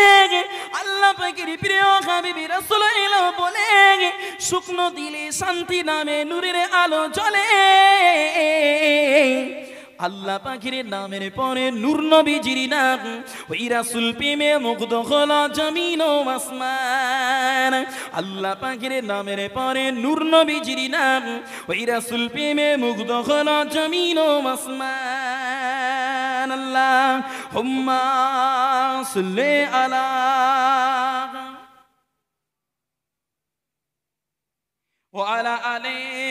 আল্লাহ পাকের প্রিয় হাবিব রাসূল এলো বলে শুকনো দিলে শান্তি নামে নূরের আলো জ্বলে আল্লাহ পাখির নামের পরে নূর নবীজির নাম ওই রাসূল প্রেমে মুগ্ধ হলো জমিন ও আসমান আল্লাহ পাখির নামের পরে নূর নবীজির নাম ওই রাসূল প্রেমে মুগ্ধ হলো জমিন ও আসমান আল্লাহুম্মা সাল্লি আলা ওয়া আলা আলি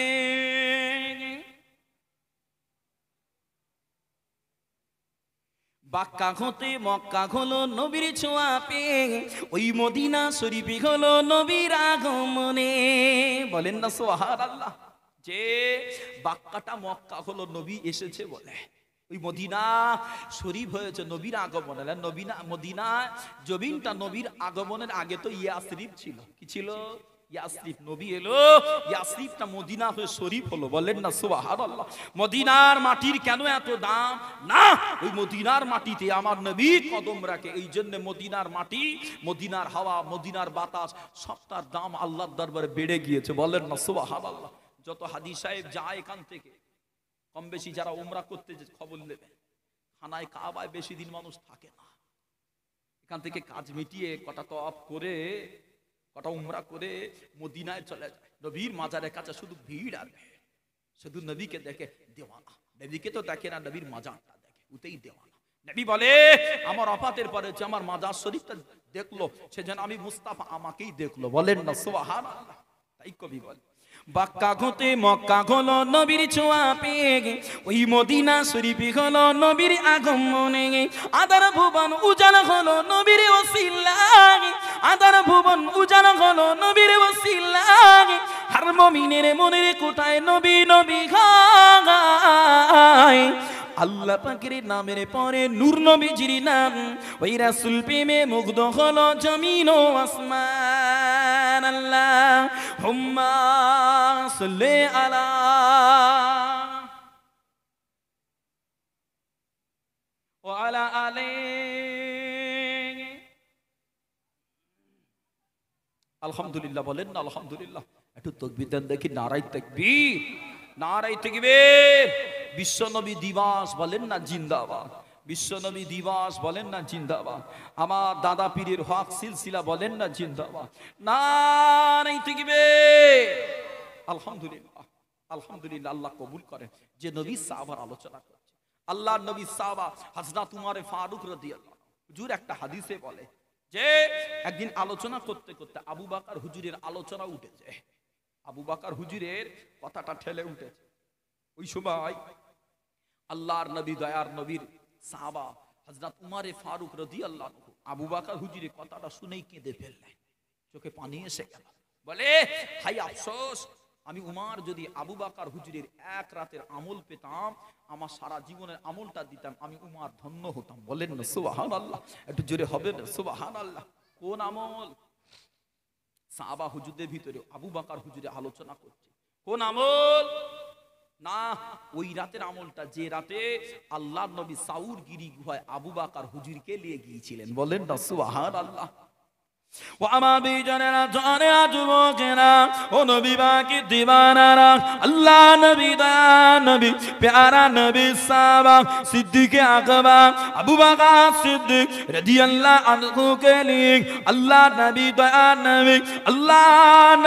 বাক্কা হতে মক্কা হলো নবীর ছোঁয়া পেয়ে ওই মদিনা শরীফে হলো নবীর আগমনে বলেন না সুবহানাল্লাহ যে বাক্কাটা মক্কা হলো নবী এসেছে বলে ওই মদিনা শরীফ হয়েছে নবীর আগমনে মদিনা জমিনটা নবীর আগমনের আগে তো ইয়াসরিব ছিল কি ছিল ইয়াসরিব নবী এলো ইয়াসরিবটা মদিনা হয়ে শরীফ হলো বলেন না সুবহানাল্লাহ মদিনার মাটির কেন এত দাম না ওই মদিনার মাটিতে আমার নবী কদম রাখে এই জন্য মদিনার মাটি মদিনার হাওয়া মদিনার বাতাস সবটার দাম আল্লাহর দরবারে বেড়ে গিয়েছে বলেন না সুবহানাল্লাহ যত হাদী সাহেব যায় এখান থেকে কম বেশি যারা উমরা করতে যে খবর নেবে, খানায় কাবায় বেশি দিন মানুষ থাকে না। এখান থেকে কাজ মিটিয়ে কটা তওয়াফ করে কটা উমরা করে মদিনায় চলে যায়। নবীর মাজারের কাছে শুধু ভিড় আর ভিড়, শুধু নবীকে দেখে দেওয়ানা। নবীকে তো দেখে না, নবীর মাজারটা দেখে, উতেই দেওয়ানা। নবী বলে আমার ওফাতের পরে যে আমার মাজার শরীফটা দেখলো, সে যেন আমি মুস্তাফা আমাকেই দেখলো। বলেন না সুবহানাল্লাহ। তাই কবি বলে বাক্কা ঘতে মক্কা হলো নবীর ছোঁয়া পেয়ে, ওই মদিনা শরীফে হলো নবীর আগমনে। আদার ভুবন উজালা হলো নবীর ওসিলায়, আদার ভুবন উজালা হলো নবীর ওসিলায়। হার মুমিনের মনের কোঠায় নবী নবী গায়। আল্লাহ পাকের নামের পরে নূর নবীজির নাম, ওই রাসূল প্রেমে মুগ্ধ হলো জমিন ও আসমান। আল্লাহুম্মা সাল্লি আলা ওয়া আলা আলিহি। আলহামদুলিল্লাহ বলেন না আলহামদুলিল্লাহ। একটু তাকবীর দেন দেখি, নারায়ে তাকবীর, নারায়ে তাকবীর। বিশ্বনবী দিবস বলেন না জিন্দাবাদ, বিশ্বনবী দিবস বলেন না জিন্দাবাদ। আমার দাদা পীরের হক সিলসিলা বলেন না জিন্দাবাদ, নারায়ে তাকবীর। আলহামদুলিল্লাহ আলহামদুলিল্লাহ। আল্লাহ কবুল করেন। যে নবী সাহাবার আলোচনা করছে, আল্লাহর নবী সাহাবা হযরত উমর ফারুক রাদিয়াল্লাহু আনহু। হুজুর একটা হাদিসে বলে যে একদিন আলোচনা করতে করতে আবু বকর হুজুরের আলোচনা উঠেছে, আবু বকর হুজুরের কথাটা ঠেলে উঠেছে। ওই সময় আল্লাহর নবী দয়ার নবীর সাহাবা হযরত উমর ফারুক রাদিয়াল্লাহু আনহু আবু বকর হুজুরের কথাটা শুনেই কেঁদে ফেললেন, চোখে পানি এসে গেল। বলে হাই আফসোস, আমি উমর যদি আবু বকর হুজুরের এক রাতের আমল পেতাম, আমার সারা জীবনের আমলটা দিতাম, আমি উমর ধন্য হতাম। বলেন না সুবহানাল্লাহ। একটু জোরে হবে না সুবহানাল্লাহ। কোন আমল? সাহাবা হুজুরদের ভিতরে আবু বকর হুজুরে আলোচনা করছে। কোন আমল? না, ওই রাতের আমলটা যে রাতে আল্লাহর নবী সাউর গিরি গুহায় আবু বকর হুজুরকে নিয়ে গিয়েছিলেন। বলেন না সুবহানাল্লাহ। ও আমার বিজনেরা জানেরা যুবকেরা ও নবী বাকি দিওয়ানারা, আল্লাহ নবী দয়ার নবী প্যারা নবী সাহাবা সিদ্দিকে আকবর আবু বকর সিদ্দিক রাদিয়াল্লাহু আনহু কে নিয়ে আল্লাহ নবী দয়ার নবী, আল্লাহ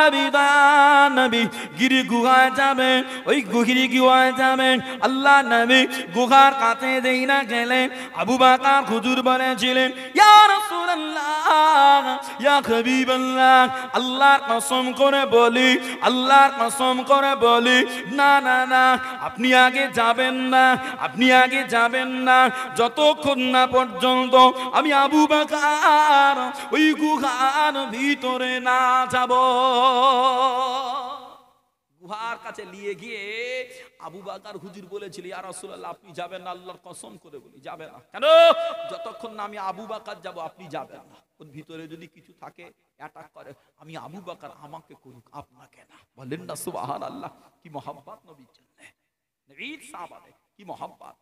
নবী দয়ার নবী গিরি গুহায় যাবে। ওই গিরি গুহায় যাবে, আল্লাহ নবী গুহার কাছে দেই না গেলে আবু বকর হুজুর বলেছিলেন ইয়া রাসূলুল্লাহ ইয়া হাবিবাল্লাহ, আল্লাহর কসম করে বলি, আল্লাহর কসম করে বলি, না না না, আপনি আগে যাবেন না, আপনি আগে যাবেন না, যতক্ষণ না পর্যন্ত আমি আবু বকর ওই গুহার ভিতরে না যাব। গুহার কাছে নিয়ে গিয়ে আবু বকর হুজুর বলেছিল ইয়া রাসূলুল্লাহ আপনি যাবেন না, আল্লাহর কসম করে বলি যাবেন না। কেন? যতক্ষণ না আমি আবু বকর যাব আপনি যাবেন না। ওর ভিতরে যদি কিছু থাকে অ্যাটাক করে, আমি আবু বকর আমাকে করুক, আপনাকে না। বলেন না সুবহানাল্লাহ। কি মহব্বত নবীর জন্য, নবীর সাহাবাদের কি মহব্বত।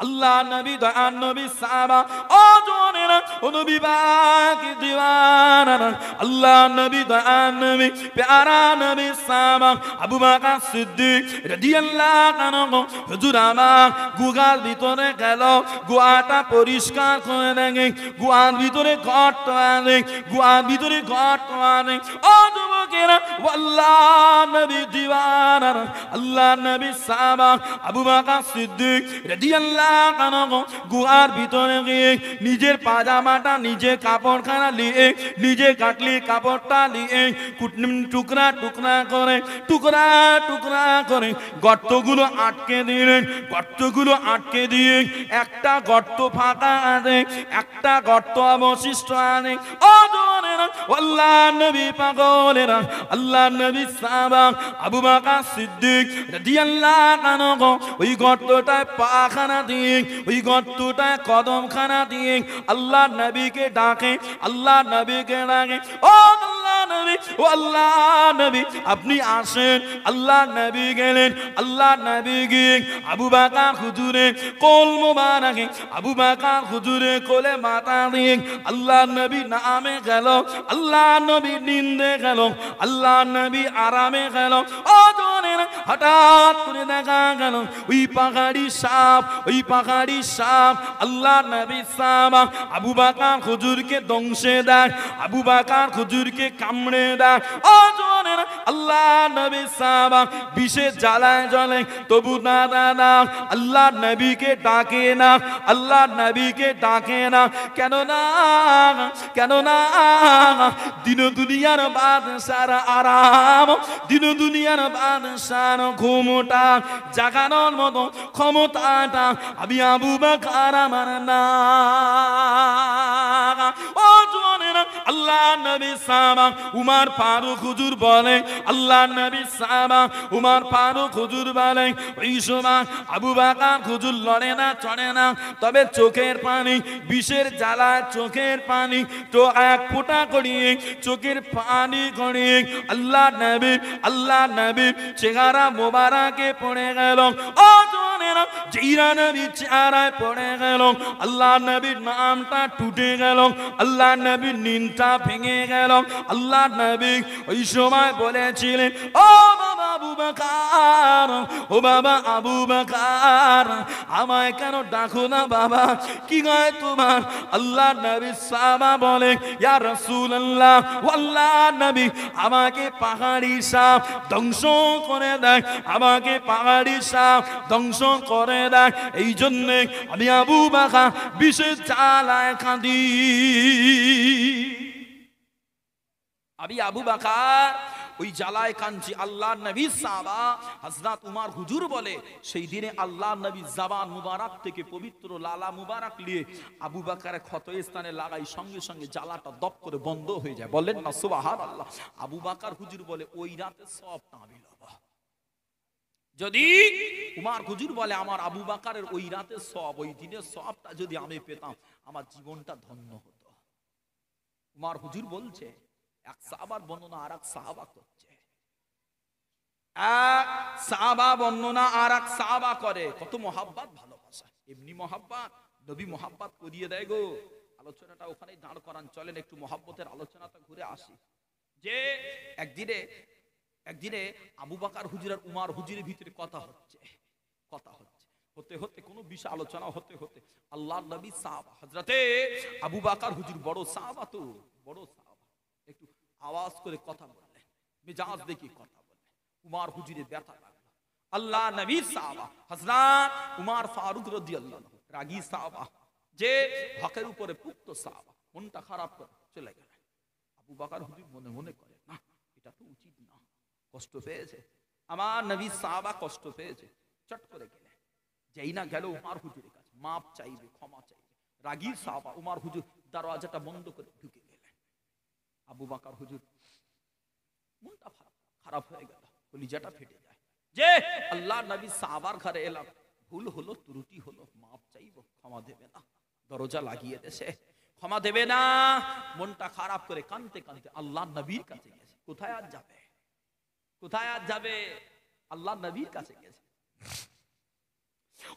আল্লাহ নবী দয়ার নবী সাহাবা ও জওয়ানেরা ও নবী বাকি দিওয়ানারা, আল্লাহ নবী দয়ার নবী প্যারা নবী সাহাবা আবু বকর সিদ্দিক রাদিয়াল্লাহু আনহু হুজুর আমার গুহার ভিতরে গেল, গুহাটা পরিষ্কার করে দেখে গুহার ভিতরে গর্ত আছে, গুহার ভিতরে গর্ত আছে। ও যুবকেরা ও আল্লাহ নবী দিওয়ানারা, আল্লাহ নবী সাহাবা আবু বকর সিদ্দিক রাদিয়াল্লাহু গুহার ভিতরে গিয়ে নিজের পাজামাটা নিজে কাপড়খানা নিয়ে নিজে কাটলি কাপড়টা নিয়ে টুকরা টুকরা করে টুকরা টুকরা করে গর্তগুলো আটকে দিলেন। গর্তগুলো আটকে দিয়ে একটা গর্ত ফাঁকা আছে, একটা গর্ত অবশিষ্ট আছে। ও জওয়ানেরা আল্লাহ নবী পাগলেরা, আল্লাহ নবী সাহাবা আবু বকর সিদ্দিক রাদিয়াল্লাহু আনহু ওই গর্তটায় পাখানা দিয়ে, ওই গর্তটায় কদমখানা দিয়ে আল্লাহ নবীকে ডাকে, আল্লাহ নবীকে ডাকে ও আল্লাহ নবী, ও আল্লাহ নবী আপনি আসেন। আল্লাহ নবী গেলেন, আল্লাহ নবী গিয়ে আবু বকর হুজুরের কোল মোবারকে আবু বকর হুজুরের কোলে মাথা দিয়ে আল্লাহ নবী নামে গেল, আল্লাহ নবী নিন্দে গেল, আল্লাহ নবী আরামে গেল। ও জওয়ানেরা হঠাৎ করে দেখা গেল ওই পাহাড়ি সাপ আল্লাহ নবী সাহাবা আবু বকর হুজুরকে দংশে দেয়, আবু বকর হুজুরকে কামড়ে দেয়। ও জওয়ানেরা, আল্লাহ নবী সাহাবা বিষে জ্বালায় জ্বলে, তবু না আল্লাহ নবীকে ডাকে না, আল্লাহ নবীকে ডাকে না। কেন না দিন দুনিয়ার বাদশার আরাম, দিন দুনিয়ার বাদশার ঘুমটা জাগানোর মতো ক্ষমতাটা আমি আবু বকর আমার না। ও জওয়ানেরা, আল্লাহ নবী সাহাবা উমর ফারুক হুজুর বলে, আল্লাহ নবী সাহাবা উমর ফারুক হুজুর বলে, ওই সময় আবু বকর হুজুর লড়ে না চড়ে না, তবে চোখের পানি বিষের জ্বালায় চোখের পানি তো এক ফোঁটা করিয়ে চোখের পানি করিয়ে আল্লাহ নবী চেহারা মোবারকে পড়ে গেল। ও জওয়ানেরা, জিরা নবী চেহারায় পড়ে গেল, আল্লাহ নবীর নামটা টুটে গেল, আল্লাহ নবীর নিনটা ভেঙে গেল। আল্লাহ নবী ওই সময় বলেছিলেন, ও বাবা আবু বকর, ও বাবা আবু বকর, আমায় কেন ডাকো না বাবা, কি গায় তোমার? আল্লাহ নবী সাহাবা বলে, ইয়া রাসূলুল্লাহ, আল্লাহ নবী আমাকে পাহাড়ি সাপ ধ্বংস করে দেয়, আমাকে পাহাড়ি সাপ ধ্বংস করে দেয়, এই জন্যে আমি আবু বকর বিষের জ্বালায় কাঁদি। আমি আবু বকর ওই জ্বালায় কাঁদছি। আল্লাহ নবী সাহাবা হযরত উমর হুজুর বলে, সেই দিনে আল্লাহ নবী জবান মুবারক থেকে পবিত্র লালা মুবারক নিয়ে আবু বকরের ক্ষত স্থানে লাগাই, সঙ্গে সঙ্গে জ্বালাটা দপ করে বন্ধ হয়ে যায়। বলেন না সুবহানাল্লাহ। আবু বকর হুজুর বলে, ওই রাতে সব নাবিল। যদি উমর হুজুর বলে, আমার আবু বকরের ওই রাতে সব, ওই দিনের সবটা যদি আমি পেতাম, আমার জীবনটা ধন্য হতো। উমর হুজুর বলছে, এক সাহাবার বর্ণনা আর এক সাহাবা করছে, এক সাহাবা বর্ণনা আর এক সাহাবা করে। কত মহাব্বত ভালোবাসা, এমনি মহাব্বত নবী মহাব্বত করিয়ে দেয় গো। আলোচনাটা ওখানেই দাঁড় করান, চলেন একটু মহাব্বতের আলোচনাটা ঘুরে আসি। যে একদিনে আবু বকর হুজুর আর উমর হুজুরের ভিতরে কথা হচ্ছে, হতে হতে কোনো বিষয় আলোচনা হতে হতে আল্লাহর নবী সাহাবা হযরতে আবু বকর হুজুর বড় সাহাবা, তো বড় সাহাবা, একটু আওয়াজ করে কথা বললেন, মেজাজ দেখি কথা বললেন। উমর হুজুরের ব্যথা লাগলো। আল্লাহ নবী সাহাবা হযরত উমর ফারুক রাদিয়াল্লাহু আনহু, রাগী সাহাবা, যে হকের উপরে পুক্ত সাহাবা, মনটা খারাপ করে চলে গেলেন। আবু বকর হুজুর মনে মনে করে, না এটা তো উচিত না, কষ্ট পেয়েছে আমার নবী সাহাবা, কষ্ট পেয়েছে। চট করে গেলে, যেই না গেল উমর হুজুরের কাছে মাপ চাইবে, ক্ষমা চাইবে। রাগী সাহাবা উমর হুজুর দরওয়াজাটা বন্ধ করে ঢুকে গেলেন। আবু বকর হুজুর মনটা খারাপ হয়ে গেল, কলিজাটা ফেটে যায়, যে আল্লাহ নবী সাহাবার ঘরে এলাম, ভুল হলো, ত্রুটি হলো, মাপ চাইবো, ক্ষমা দেবে না। দরজা লাগিয়ে দেশে, ক্ষমা দেবে না। মনটা খারাপ করে কাঁদতে কাঁদতে আল্লাহ নবীর কাছে গেছে। কোথায় আজ যাবে, কোথায় আজ যাবে? আল্লাহ নবীর কাছে গেছে।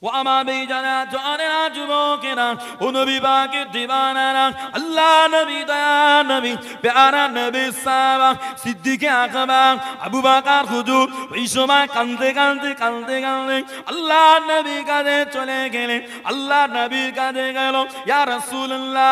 ও আমার বেজানা জানেরা, যুবকেরা, ও নবী পাকের দিওয়ানারা, আল্লাহ নবী দয়া নবী প্যারা নবী সাহাবা সিদ্দিকে আকবর আবু বকর হুজুর ওই সময় কাঁদতে কাঁদতে আল্লাহ নবীর কাছে চলে গেলেন। আল্লাহ নবীর কাছে গেল, ইয়া রাসূলুল্লাহ,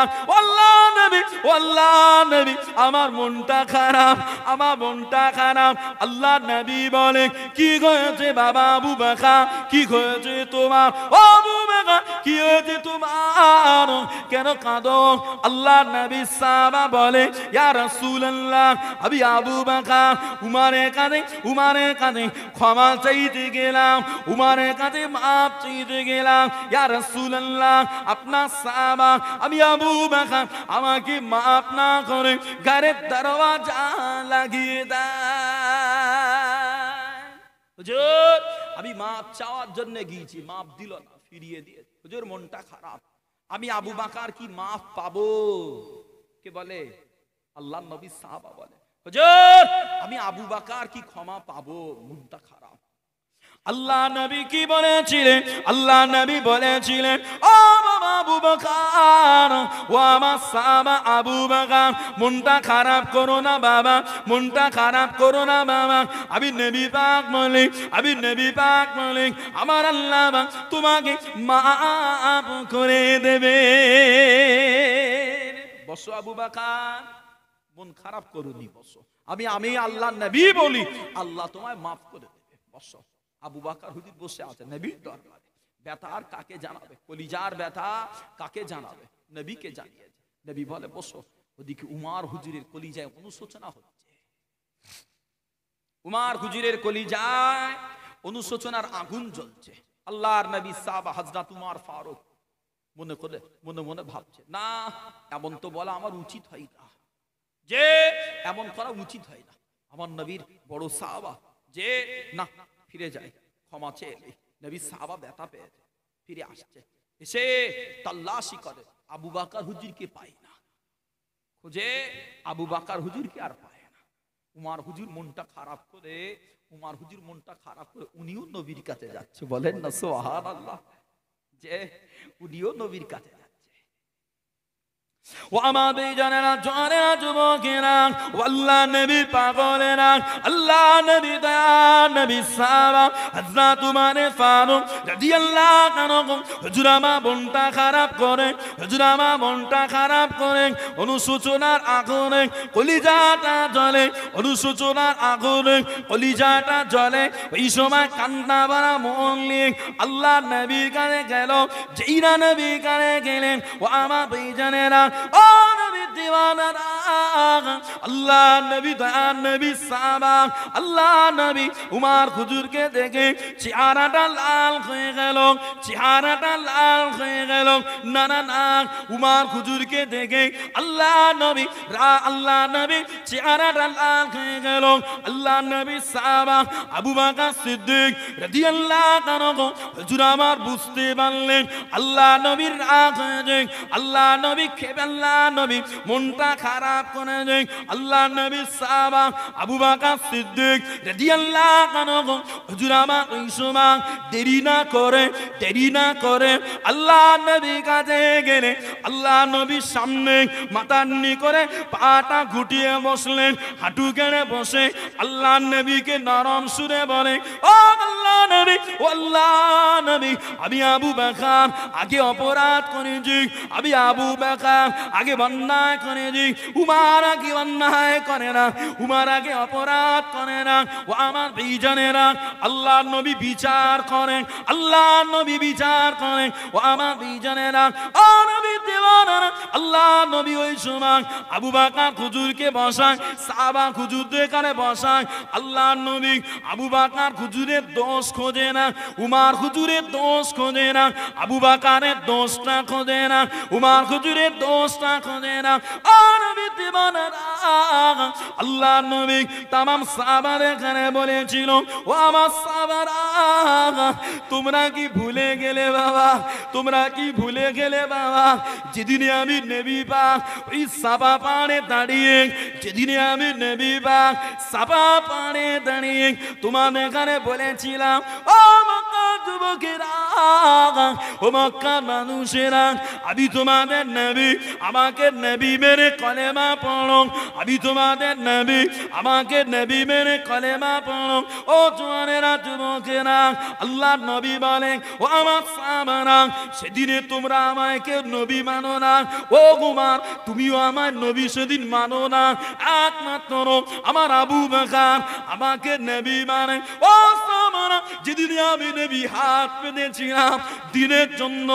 আল্লাহ নবী আমার মনটা খারাপ, আমার মনটা খারাপ। আল্লাহ নবী বলে, কি হয়েছে বাবা আবু বকর, কি হয়েছে তোমার? ও আবু বকর, কি হয়েছে তোমার, কেন কাঁদো? আল্লাহ নবী সাহাবা বলে, ইয়া রাসূলুল্লাহ, আমি আবু বকর উমরের কাছে ক্ষমা চাইতে গেলাম, উমরের কাছে মাপ চাইতে গেলাম। ইয়া রাসূলুল্লাহ, আপনার সাহাবা আমি আবু বকর আমাকে মাপ না করে ঘরের দরওয়াজা লাগিয়ে দেয়। হুজুর, আমি মাপ চাওয়ার জন্য গিয়েছি, মাপ দিল না, ফিরিয়ে দিয়েছে। হুজুর মনটা খারাপ, আমি আবু বকর কি মাপ পাবো? কে বলে? আল্লাহ নবী সাহাবা বলে, হুজুর আমি আবু বকর কি ক্ষমা পাবো? মনটা খারাপ। আল্লাহ নবী কি বলেছিলেন? আল্লাহ নবী বলেছিলেন, ও বাবা আবু বকর, ও আমার সাহাবা আবু বকর, মনটা খারাপ করো না বাবা, মনটা খারাপ করো না বাবা। আমি নবী পাক মালিক, আমি নবী পাক মালিক, আমার আল্লাহ তোমাকে মাফ করে দেবে। বসো আবু বকর, মন খারাপ করুনি, বসো। আমি আল্লাহ নবী বলি, আল্লাহ তোমায় মাফ করে দেবে, বসো। আবু বকর হুজুর বসে আছে নবীর দরবারে। ব্যথা আর কাকে জানাবে? কলিজার ব্যথা কাকে জানাবে? নবীকে জানিয়েছে। নবী বলে বসো। ওদিকে উমার হুজুরের কলিজায় অনুশোচনা হচ্ছে। উমার হুজুরের কলিজায় অনুশোচনার আগুন জ্বলছে। আল্লাহর নবী সাহাবা হযরত উমর ফারুক মনে করে মনে মনে ভাবছে, না এমন তো বলা আমার উচিত হয় না, যে এমন করা উচিত হয় না। আমার নবীর বড় সাহাবা, যে না ফিরে যায়, ক্ষমা চেয়ে নেই। নবী সাহাবা ব্যথা পেয়েছে, ফিরে আসছে, এসে তাল্লাশি করে, আবু বকর হুজুরকে পায় না, খুঁজে আবু বকর হুজুরকে আর পায় না। উমার হুজুর মনটা খারাপ করে, উমার হুজুর মনটা খারাপ করে উনিও নবীর কাছে যাচ্ছে। বলেন না সুবহানাল্লাহ, যে উনিও নবীর কাছে যাচ্ছে। ও আমার বেজানেরা, জনেরা, যুবকেরা, ও আল্লাহ নবী পাগলেরা, আল্লাহ নবী দয়া নবী সাহাবা হযরত উমর ফারুক রাদিয়াল্লাহু আনহু, হুজুর আমার মনটা খারাপ করে, হুজুর আমার মনটা খারাপ করে, অনুশোচনার আগুনে কলিজাটা জ্বলে, অনুশোচনার আগুনে কলিজাটা জ্বলে। ওই সময় কান্না ভরা মন নিয়ে আল্লাহ নবীর কাছে গেল। যেই না নবীর কাছে গেলেন, ও আমার বেজানেরা, ও নবী দিওয়ানারা, আল্লাহ নবী দয়া নবী সাহাবা, আল্লাহ নবী উমর হুজুরকে দেখে চেহারাটা লাল হয়ে গেল, চেহারাটা লাল হয়ে গেল। না না না, উমর হুজুরকে দেখে আল্লাহ নবী চেহারাটা লাল হয়ে গেল। আল্লাহ নবী সাহাবা আবু বকর সিদ্দিক রাদিয়াল্লাহু আনহু, হুজুর আমার বুঝতে পারলেন আল্লাহ নবীর রাগ হয়েছে, আল্লাহ নবী খেপে, আল্লাহ নবী মনটা খারাপ করে দেয়। আল্লাহ নবী সাহাবা আবু বকর সিদ্দিক রাদিয়াল্লাহু আনহু, হুজুর আমার ওই সময় দেরি না করে আল্লাহ নবীর কাছে গেলে, আল্লাহ নবীর সামনে মাথা নি করে পাটা গুটিয়ে বসলেন, হাঁটু গেড়ে বসে আল্লাহ নবীকে নরম সুরে বলে, ও আল্লাহ নবী, ও আল্লাহ নবী, আমি আবু বকর আগে অপরাধ করেছি, আমি আবু বকর আগে অন্যায় করেছি, উমর আগে অন্যায় করে না, উমর আগে অপরাধ করে না। ও আমার ভাইজানেরা, আল্লাহ নবী বিচার করেন, আল্লাহ নবী বিচার করেন। ও আমার ভাইজানেরা, ও নবী দিওয়ানারা, আল্লাহ নবী ওই সময় আবু বকর হুজুরকে বসায়, সাহাবা হুজুরদের কানে বসায়। আল্লাহ নবী আবু বকর হুজুরের দোষ খোঁজে না, উমর হুজুরের দোষ খোঁজে না, আবু বকরের দোষটা খোঁজে না, উমর হুজুরের দোষটা খোঁজে না। ও নবী দিওয়ানারা, আল্লাহ নবী তামাম সাহাবাদের কানে বলেছিল, ও আমার সাহাবারা, তোমরা কি ভুলে গেলে বাবা, তোমরা কি ভুলে গেলে বাবা, যেদিনে আমি নবী পাক ওই সাফা পাড়ে দাঁড়িয়ে, যেদিনে আমি নবী পাক সাফা পাড়ে দাঁড়িয়ে তোমাদের এখানে বলেছিলাম, ও মক্কা যুবকেরা, ও মক্কা মানুষেরা, আমি তোমাদের নবী, আমাকে নবী মেরে কলেমা পড়ো, আমি তোমাদের নবী, আমাকে নবী মেরে কলেমা পড়ো। ও জওয়ানেরা, যুবকেরা, আল্লাহ নবী বলে, ও আমার সাহাবারা, সেদিনে তোমরা আমাকে নবী মানো না, ও উমর তুমিও আমার নবী সেদিন মানো না, একমাত্র আমার আবু বকর আমাকে নবী মানে। ও সাহাবারা, যেদিন আমি নবী হাত পেতেছিলাম দিনের জন্য,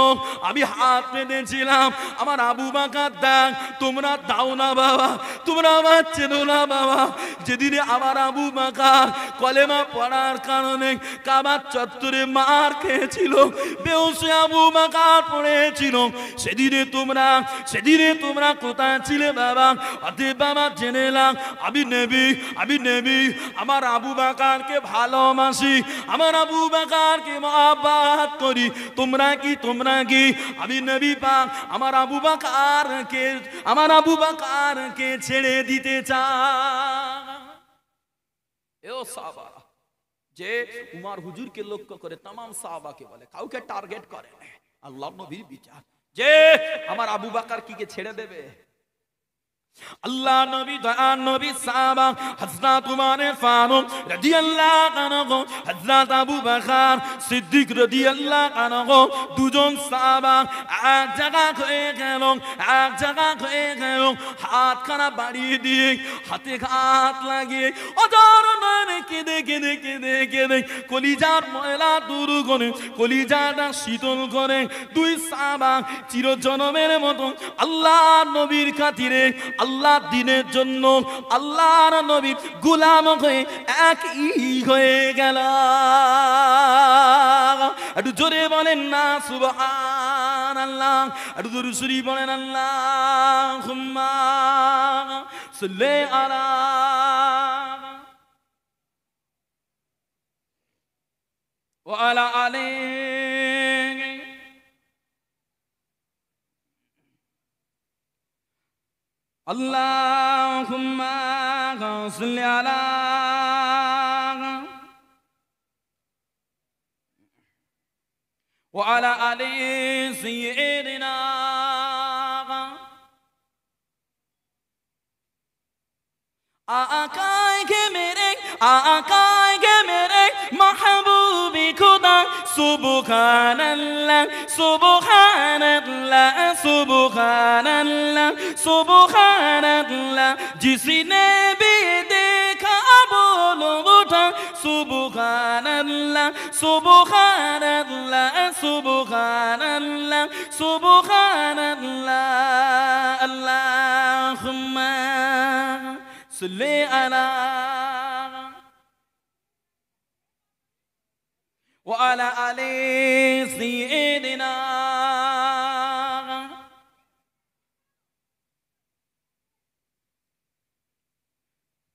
আমি হাত পেতেছিলাম, আমার আবু বকর দেখ, তোমরা দাও না বাবা, তোমরা আমার চেনো না বাবা। যেদিনে আমার আবু বকর কলেমা পড়ার কারণে কাবার চত্বরে মার খেয়েছিল, বেহুশ আবু বকর পড়েছিল, সেদিনে তোমরা কোথায় ছিলে বাবা? অতএব বাবা জেনে নাও, আমি নবী, আমার আবু বকরকে ভালোবাসি, আমার আবু বকরকে মহব্বত করি। তোমরা কি আমি নবী পাক আমার আবু বকরকে ছেড়ে দিতে চাই? এও সাহাবা, যে উমর হুজুরকে লক্ষ্য করে তামাম সাহাবাকে বলে, কাউকে টার্গেট করে না। আল্লাহ নবীর বিচার, যে আমার আবু বকর কি কে ছেড়ে দেবে? আল্লাহ নবী দয়ার নবী সাহাবা হযরত উমর ফারুক রাদিয়াল্লাহু আনহু, হযরত আবু বকর সিদ্দিক রাদিয়াল্লাহু আনহু, দুজন সাহাবা এক জায়গা হয়ে গেল, এক জায়গা হয়ে গেল। হাতখানা বাড়িয়ে দিয়ে হাতে হাত লাগিয়ে অজর নয়নে কেঁদে কেঁদে কেঁদে কেঁদে কলিজার ময়লা দূর করে, কলিজাটা শীতল করে দুই সাহাবা চিরজনমের মতো আল্লাহ নবীর খাতিরে, আল্লাহ দিনের জন্য আল্লাহর নবী গোলাম হয়ে এক হয়ে গেল। একটু জোরে বলেন না সুবহানাল্লাহ, একটু জোরে সুরি বলেন আল্লাহুম্মা সাল্লি আলা ওয়া আলা আলিহি আল্লাহুম্মা সাল্লি আলা ওয়া আলা আলি সাইয়্যিদিনা। आकाएंगे मेरे महबूबी खुदा सुबहानल्लाह सुबहानल्लाह सुबहानल्लाह सुबहानल्लाह। जिसने भी देखा बोलो उठा सुबहानल्लाह सुबहानल्लाह सुबहानल्लाह सुबहानल्लाह। अल्लाहुम्मा सल्ली अला व अला आलि सय्यिदिना।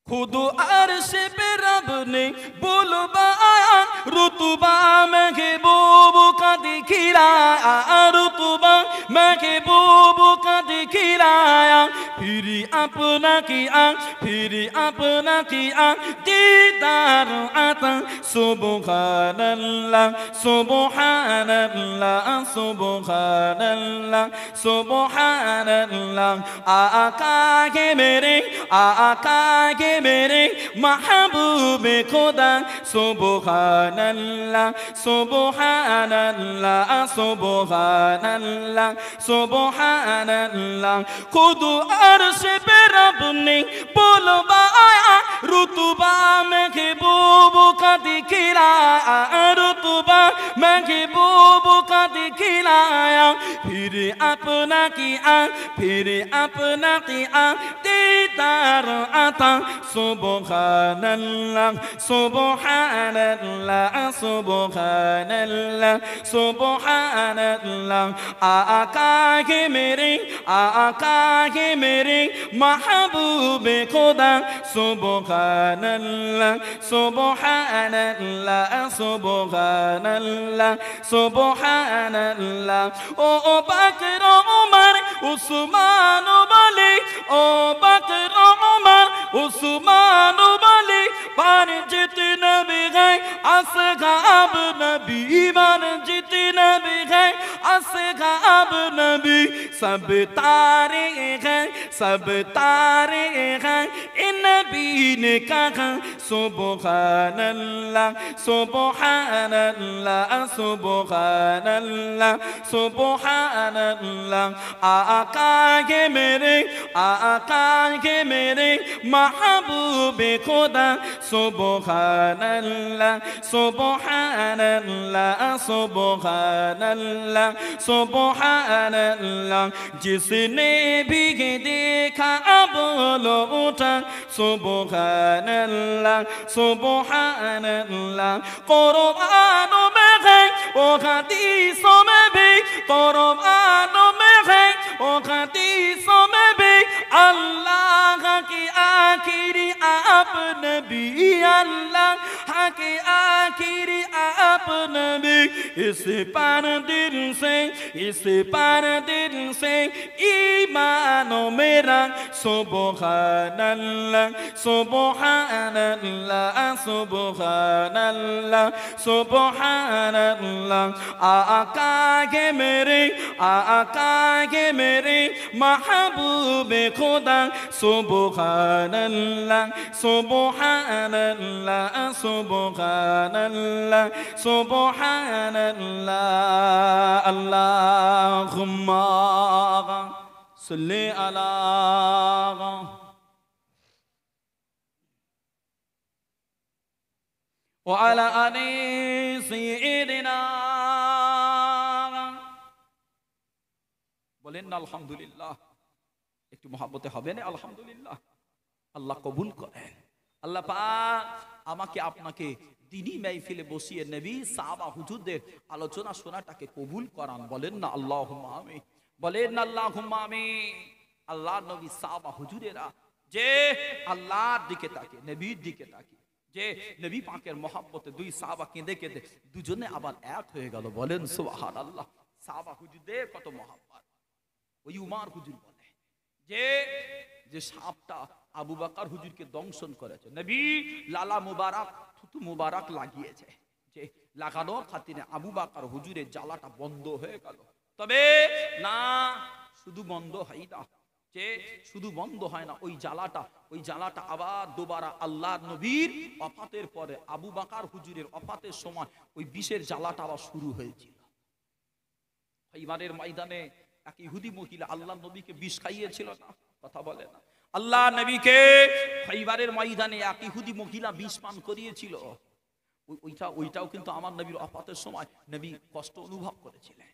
खुद अर्श पे रब ने बुलवाया, रुतबा महबूब का दिखलाया, रुतबा महबूब का दिखलाया। फिर अपना किया, फिर अपना किया दीदार आता। सुबहानल्लाह सुबहानल्लाह सुबहानल्लाह सुबहानल्लाह। आका के मेरे, आका के मेरे महबूबे खुदा सुबहानल्लाह सुबहानल्लाह सुबहानल्लाह सुबहानल्लाह। खुद अर्श पे रब ने बुलवाया, रुतबा महबूब का दिखलाया, रुतबा महबूब का दिखलाया। फिर अपना किया, फिर अपना किया दीदार आता। सुबहानल्लाह सुबहानल्लाह सुबहानल्लाह सुबहानल्लाह। आका के मेरे, आका के मेरे महबूबे खुदा सुबहानल्लाह सुबहानल्लाह सुबहानल्लाह सुबहानल्लाह। ओ बकर उमर उस्मान वाले, ओ बकर उमर उस्मान वाले पर जितने भी गए असहाब नबी, पर जितने भी गए असहाब नबी सब तारे हैं, सब तारे हैं। इन नबी ने कहा सुबहानल्लाह सुबहानल्लाह सुबहानल्लाह सुबहानल्लाह। आका के मेरे, आका के मेरे महबूबे खुदा सुबहानल्लाह सुबहानल्लाह सुबहानल्लाह सुबहानल्लाह। जिसने भी देखा बोलो उठा सुबहानल्लाह सुबहानल्लाह। कुरानों में है ओ हदीसों में भी, कुरानों में है ओ हदीसों में भी अल्लाह की आखिरी आप नबी, अल्लाह के आखिरी आप नबी। इस पर दिल से, इस पर दिल से ईमानो मेरा সুবহানাল্লাহ সুবহানাল্লাহ সুবহানাল্লাহ সুবহানাল্লাহ आका के मेरे महबूबे खुदा सुबहानल्लाह सुबहानल्लाह सुबहानल्लाह सुबहानल्लाह अल्लाहुम्मा सल्ली अला व अला आलि सय्यिदिना বলেন না আলহামদুলিল্লাহ। একটু মহব্বতে হবে না আলহামদুলিল্লাহ। আল্লাহ কবুল করেন। আল্লাহ পাক আমাকে আপনাকে দ্বীনি মাহফিলে বসিয়ে নবী সাহাবা হুজুরদের আলোচনা শোনাটাকে কবুল করান। বলেন না আল্লাহুম্মা আমিন। বলেন না আল্লাহুম্মা আমিন। আল্লাহ নবী সাহাবা হুজুরেরা যে আল্লাহর দিকে তাকে নবীর দিকে তাকে যে নবী পাকের মহব্বতে দুই সাহাবা কেঁদে কেঁদে দুজনে আবার এক হয়ে গেল। বলেন সুবহানাল্লাহ। সাহাবা হুজুরদের কত মহব্বত। ওই উমার হুজুর বলে যে সাপটা আবু বকর হুজুরকে দংশন করেছে, নবী লালা মুবারক থুতু মুবারক লাগিয়েছে, যে লাগানোর খাতিরে আবু বকর হুজুরের জ্বালাটা বন্ধ হয়ে গেল। তবে না, শুধু বন্ধ হয় না, যে শুধু বন্ধ হয় না, ওই জ্বালাটা আবার দোবারা আল্লাহর নবীর ওফাতের পরে আবু বকর হুজুরের ওফাতের সময় ওই বিষের জ্বালাটা আবার শুরু হয়েছিল। খাইবারের ময়দানে এক ইহুদি মহিলা আল্লাহ নবীকে বিষ খাইয়েছিল না, কথা বলে না। আল্লাহ নবীকে খাইবারের ময়দানে এক ইহুদি মহিলা বিষ পান করিয়েছিল। ওইটাও কিন্তু আমার নবীর ওফাতের সময় নবী কষ্ট অনুভব করেছিলেন।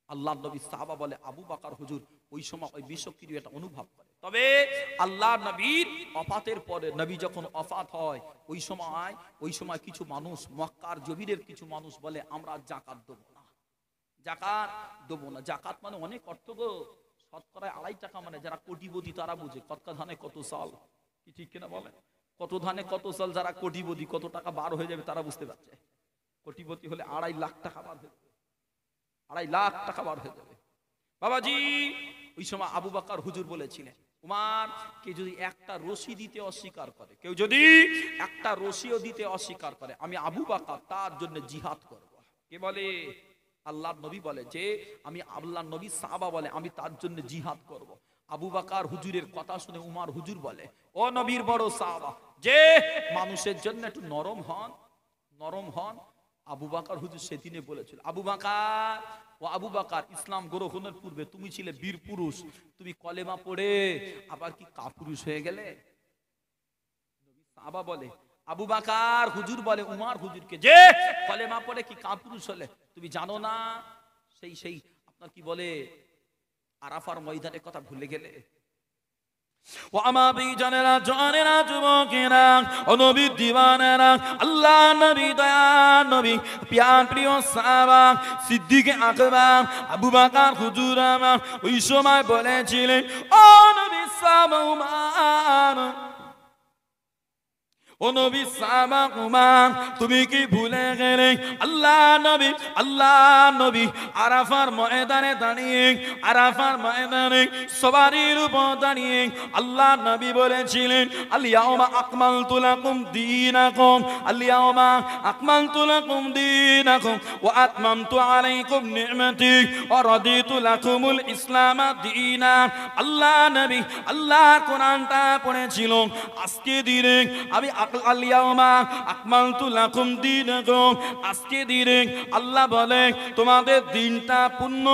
আল্লাহ নবী সাহাবা বলে আবু বকর হুজুর ওই সময় ওই বিষক্রিয়াটা অনুভব করে। তবে আল্লাহ নবীর ওফাতের পরে নবী যখন ওফাত হয় ওই সময় কিছু মানুষ মক্কার জমিনের কিছু মানুষ বলে আমরা যাকাত দেবো না, যাকাত দেবো না। যাকাত মানে অনেক অর্থ গো, শতকরা 2.5 টাকা, মানে যারা কোটিপতি তারা বুঝে কত ধানে কত চাল, কি ঠিক কিনা বলে? কত ধানে কত চাল, যারা কোটিপতি কত টাকা বার হয়ে যাবে তারা বুঝতে পারছে। কোটিপতি হলে 2.5 লাখ টাকা বার হয়ে যাবে, 2.5 লাখ টাকা বার হয়ে যাবে। বাবাজি ওই সময় আবু বকর হুজুর বলেছিলেন উমার কে যদি একটা রশি দিতে অস্বীকার করে, কেউ যদি একটা রশিও দিতে অস্বীকার করে, আমি আবু বকর তার জন্য জিহাদ করব। কে বলে? আল্লাহর নবী বলে যে আমি আল্লাহর নবী সাহাবা বলে আমি তার জন্য জিহাদ করব। আবু বকর হুজুরের কথা শুনে উমার হুজুর বলে ও নবীর বড় সাহাবা, যে মানুষের জন্য একটু নরম হন। আবু বকর হুজুর সেদিনে বলেছিল আবু বকর ইসলাম গ্রহণের পূর্বে তুমি ছিলে বীর পুরুষ, তুমি কলেমা পড়ে আবার কি কাপুরুষ হয়ে গেলে? নবী সাহাবা বলে আবু বকর হুজুর বলে উমার হুজুরকে যে কলেমা পড়ে কি কাপুরুষ হলে? তুমি জানো না সেই আপনার কি বলে আরাফার ময়দানের কথা ভুলে গেলে? ও আমার জানেরা জানেরা যুবকেরা ও নবীর দিওয়ানেরা, আল্লাহ নবী দয়া নবী প্রিয় সাহাবা সিদ্দিক আকবর আবু বকর হুজুর আমার ওই সময় বলেছিলেন ও নবী সাহাবা উমার, ও নবী সাহাবা উমার তুমি কি ভুলে গেলে আল্লাহ নবী আরাফার ময়দানে দাঁড়িয়ে সবারির উপর দাঁড়িয়ে আল্লাহ নবী বলেছিলেন আল-ইয়াওমা আকমালতু লাকুম দীনাকুম ওয়া আতমামতু আলাইকুম নি'মাতি ওয়া রাদিতু লাকুমুল ইসলাম দীনা। আল্লাহ নবী আল্লাহর কোরআনটা পড়েছিল, আজকে দিনে আমি আল-ইয়াওমা আকমালতু লাকুম দীনাকুম, আজকে দিনে আল্লাহ বলে তোমাদের দিনটা পূর্ণ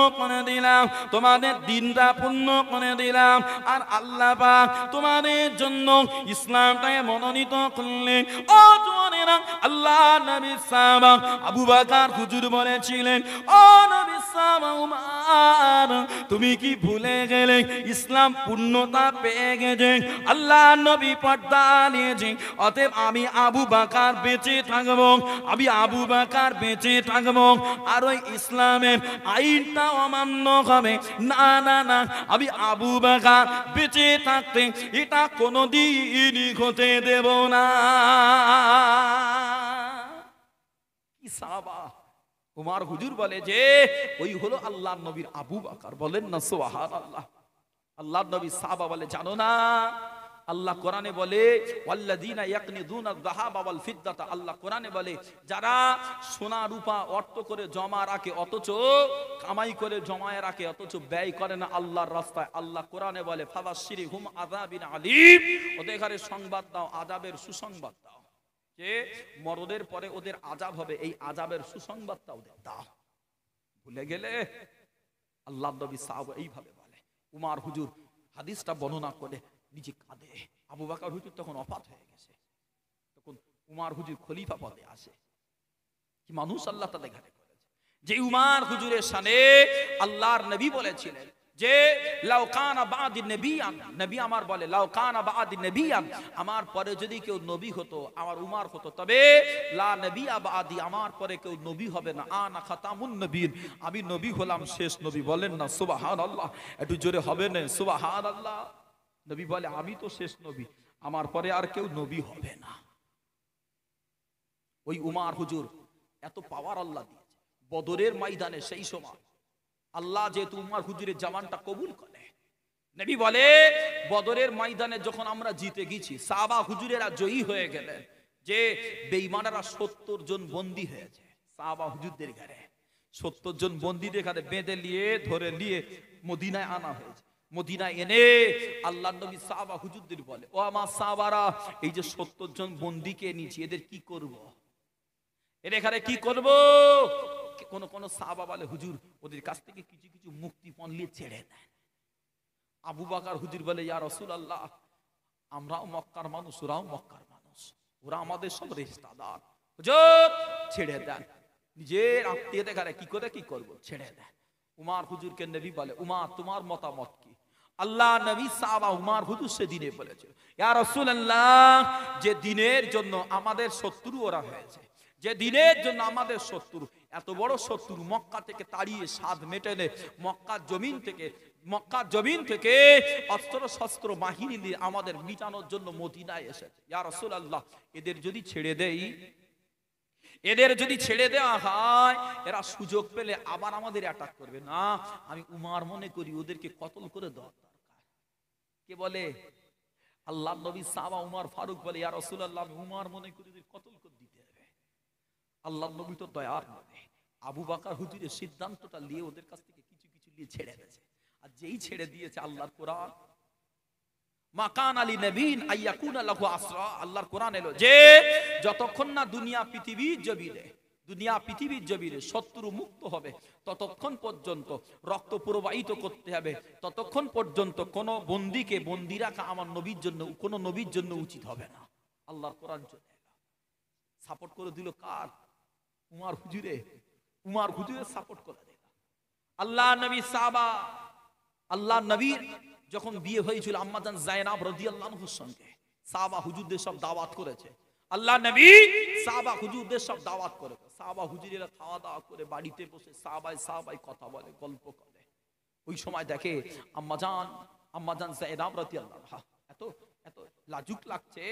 করে দিলাম, আর আল্লাহ পাক তোমাদের জন্য ইসলামটাকে মনোনীত করলেন। ও জওয়ানেরা, আল্লাহ নবী সাহাবা আবু বকর হুজুর বলেছিলেন ও নবী সাহাবা উমার তুমি কি ভুলে গেলে ইসলাম পূর্ণতা পেয়ে গেছে, আল্লাহ নবী পর্দা নিয়েছে, অতএব আমি আবু বকর বেঁচে থাকবো আর ওই ইসলামের আইনটা অমান্য হবে না। আমি আবু বকর বেঁচে থাকতে এটা কোনোদিনই হতে দেব না। কি সাহাবা! উমার হুজুর বলে যে ওই হলো আল্লাহর নবীর আবু বকর। বলেন না সুবহানাল্লাহ। আল্লাহ নবী সাহাবা বলে জানো না আল্লাহ কোরআনে বলে ওয়াল্লাযীনা ইয়াকনিযুনা আয-যাহাবা ওয়াল ফিদ্দাতা, আল্লাহ কোরআনে বলে যারা সোনা রূপা অর্থ করে জমা রাখে অথচ কামাই করে জমায় রাখে অথচ ব্যয় করে না আল্লাহর রাস্তায়, আল্লাহ কোরআনে বলে ফাবাশশিরহুম আযাবিন আলীম, ওদের ঘরে সংবাদ দাও, আযাবের সুসংবাদ দাও, যে মরণের পরে ওদের আযাব হবে, এই আযাবের সুসংবাদটাও দাও। ভুলে গেলে আল্লাহ নবী সাহাবা এইভাবে বলে। উমার হুজুর হাদিসটা বর্ণনা করে নিজে কাঁদে। আবু বকর হুজুর তখন ওফাত হয়ে গেছে, তখন উমার হুজুর খলিফা পদে আসে। কি মানুষ আল্লাহ তাআলা ঘাটে করেছে, যে উমার হুজুরের শানে আল্লাহর নবী বলেছিলেন যে লাউ কানা বাদি নবিয়ান, নবী আমার বলে লাউ কানা বাদি নবিয়ান, আমার পরে যদি কেউ নবী হতো আমার উমার হতো, তবে লা নবিয়া বাদি, আমার পরে কেউ নবী হবে না, আনা খাতামুন নবীন, আমি নবী হলাম শেষ নবী। বলেন না সুবহানাল্লাহ, একটু জোরে হবে না সুবহানাল্লাহ। নবী বলে আমি তো শেষ নবী, আমার পরে আর কেউ নবী হবে না। ওই উমার হুজুর এত পাওয়ার আল্লাহ দিয়েছে বদরের ময়দানে। সেই সময় আল্লাহ যেহেতু উমার হুজুরের জামানটা কবুল করে, নবী বলে বদরের ময়দানে যখন আমরা জিতে গেছি, সাহাবা হুজুরেরা জয়ী হয়ে গেলেন, যে বেঈমানেরা 70 জন বন্দী হয়েছে সাহাবা হুজুরদের ঘরে, 70 জন বন্দীদের ঘরে বেঁধে নিয়ে ধরে নিয়ে মদিনায় আনা হয়েছে। মদিনায় এনে আল্লাহ নবী সাহাবা হুজুরদের বলে ও আমার সাহাবারা, এই যে 70 জন বন্দীকে নিয়েছি এদের কি করব, এর এখানে কি করব? কোন সাহাবা বলে হুজুর ওদের কাছ থেকে কিছু কিছু মুক্তিপণ নিয়ে ছেড়ে দেন। আবু বকর হুজুর বলে ইয়া রাসূলুল্লাহ, আমরাও মক্কার মানুষ, ওরাও মক্কার মানুষ, ওরা আমাদের সব রিশতেদার, হুজুর ছেড়ে দেন। নিজের আত্মীয়দের ঘরে কি করে কি করব, ছেড়ে দেন। উমার হুজুরকে নবী বলে উমার তোমার মতামত কি? আল্লাহ নবী সাহাবা উমার হুজুর সেদিনে বলেছিল ইয়া রাসূলুল্লাহ, যে দিনের জন্য আমাদের শত্রু ওরা হয়েছে, যে দিনের জন্য আমাদের শত্রু, এত বড় শত্রু মক্কা থেকে তাড়িয়ে স্বাদ মেটেনে মক্কার জমিন থেকে অস্ত্র শস্ত্র বাহিনী নিয়ে আমাদের মিটানোর জন্য মদিনায় এসেছে। ইয়া রাসূলুল্লাহ, এদের যদি ছেড়ে দেওয়া হয়, এরা সুযোগ পেলে আবার আমাদের অ্যাটাক করবে না। আমি উমার মনে করি ওদেরকে কতল করে দেওয়া দরকার। কে বলে? আল্লাহ নবী সাহাবা উমার ফারুক বলে ইয়া রাসূলুল্লাহ, আমি উমার মনে করি ওদের কতল করে দিতে হবে। আল্লাহ নবী তো দয়ার নবী, আবু বকর হুজুরের সিদ্ধান্তটা নিয়ে ওদের কাছ থেকে কিছু কিছু নিয়ে ছেড়ে দিয়েছে। আর যেই ছেড়ে দিয়েছে আল্লাহর কোরআন, মাকান আলী নবীন আইয়াকুনা লাহু আসরা, আল্লাহর কোরআন এলো যে যতক্ষণ না দুনিয়া পৃথিবীর জমিনে শত্রু মুক্ত হবে ততক্ষণ পর্যন্ত রক্ত প্রবাহিত করতে হবে, ততক্ষণ পর্যন্ত কোন বন্দী রাখা আমার নবীর জন্য, কোন নবীর জন্য উচিত হবে না। আল্লাহর কোরআন চলে এলো, সাপোর্ট করে দিল কার? উমার হুজুরের সাপোর্ট করে দিল। আল্লাহ নবী সাহাবা, আল্লাহ নবীর যখন বিয়ে হয়েছিল আম্মাজান যায়েনাব রাদিয়াল্লাহু আনহার সঙ্গে, সাহাবা হুজুরদের সব দাওয়াত করেছে। আল্লাহ নবী সাহাবা হুজুরদের সব দাওয়াত করেছে। সাহাবা হুজুরেরা খাওয়া দাওয়া করে বাড়িতে বসে সাহাবাই কথা বলে, গল্প করে। ওই সময় দেখে আম্মাজান যায়েনাব রাদিয়াল্লাহু আনহা এত লাজুক লাগছে,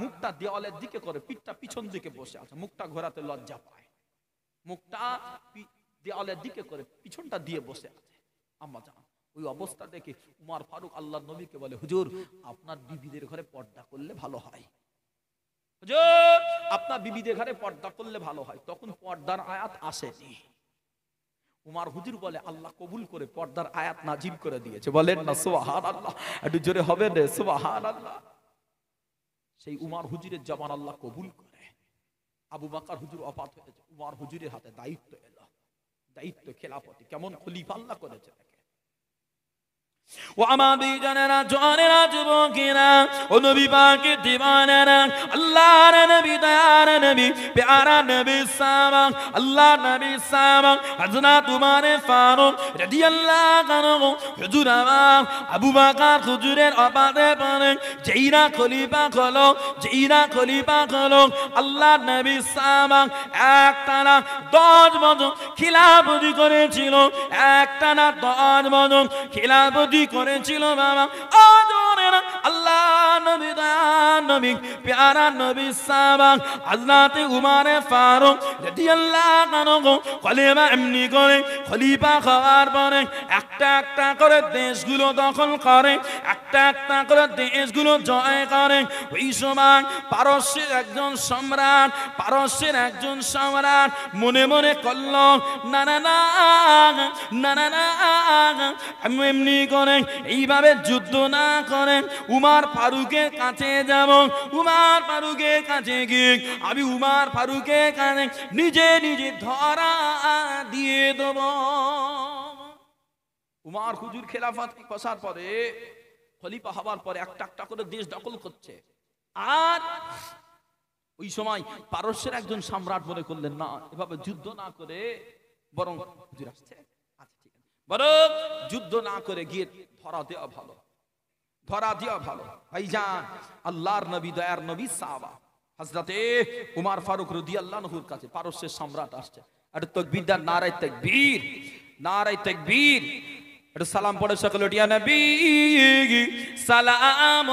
মুখটা দেওয়ালের দিকে করে, পিঠটা পিছন দিকে বসে আছে, মুখটা ঘোরাতে লজ্জা পায়, মুখটা দেওয়ালের দিকে করে পিছনটা দিয়ে বসে আছে আম্মাজান। ওই অবস্থা দেখে উমার ফারুক আল্লাহর নবীকে বলে হুজুর আপনার বিবিদের ঘরে পর্দা করলে ভালো হয়, হুজুর আপনার বিবিদের ঘরে পর্দা করলে ভালো হয়। তখন পর্দার আয়াত আসেনি। উমার হুজুর বলে আল্লাহ কবুল করে পর্দার আয়াত নাজিল করে দিয়েছে। বলেন না সুবহানাল্লাহ, একটু জোরে হবে না সুবহানাল্লাহ। সেই উমার হুজুরের জবান আল্লাহ কবুল করে। আবু বকর হুজুর ওফাত হয়েছে, উমার হুজুরের হাতে দায়িত্ব এলো, দায়িত্ব খেলাফতি কেমন খলিফা আল্লাহ করেছে। ও আমার বিজানেরা, জওয়ানেরা, যুবকেরা, ও নবী পাকের দিওয়ানেরা, আল্লাহর নবী, দয়ার নবী, প্যারা নবী সাহাবা, আল্লাহ নবী সাহাবা হযরত উমর ফারুক রাদিয়াল্লাহু আনহু হুজুর আমার আবু বকর হুজুরের ওফাতের পরে যেইরা খলিফা হলো আল্লাহ নবী সাহাবা একটানা 10 বছর খিলাফতি করেছিল, একটানা 10 বছর খিলাফতি করেছিল। বাবা ও জোরে না আল্লাহ নবী দয়ার নবী প্যারা নবী সাহাবা হযরত উমর ফারুক রাদিয়াল্লাহু আনহু খলিফা এমনি করে খলিফা হওয়ার পরে একটা একটা করে দেশগুলো দখল করে, একটা একটা করে দেশগুলো জয় করে। ওই সময় পারস্যের একজন সম্রাট মনে মনে করল না না না না না না আমি এমনি করে এইভাবে যুদ্ধ না করে উমর ফারুকের কাছে যাব, উমর ফারুকের কাছে গিয়ে আমি উমর ফারুকের কাছে নিজে নিজে ধরা দিয়ে দেব। উমর হুজুর খেলাফত বসার পরে খলিফা হওয়ার পরে একটা একটা করে দেশ দখল করছে। আর ওই সময় পারস্যের একজন সম্রাট মনে করলেন না এভাবে যুদ্ধ না করে বরং হুজুর আসছে, আচ্ছা ঠিক আছে, বরং যুদ্ধ না করে গিয়ে ধরা দেওয়া ভালো, ধরা দেওয়া ভালো। ভাইজান আল্লাহর নবী দয়ার নবী সাহাবা হযরতে উমর ফারুক রাদিয়াল্লাহু আনহুর কাছে পারস্যের সম্রাট আসছে। এটা তাকবীর দার নারায়ে তাকবীর, নারায়ে তাকবীর। এটা সালাম পড়ে সকলে ইয়া নবী সালাম।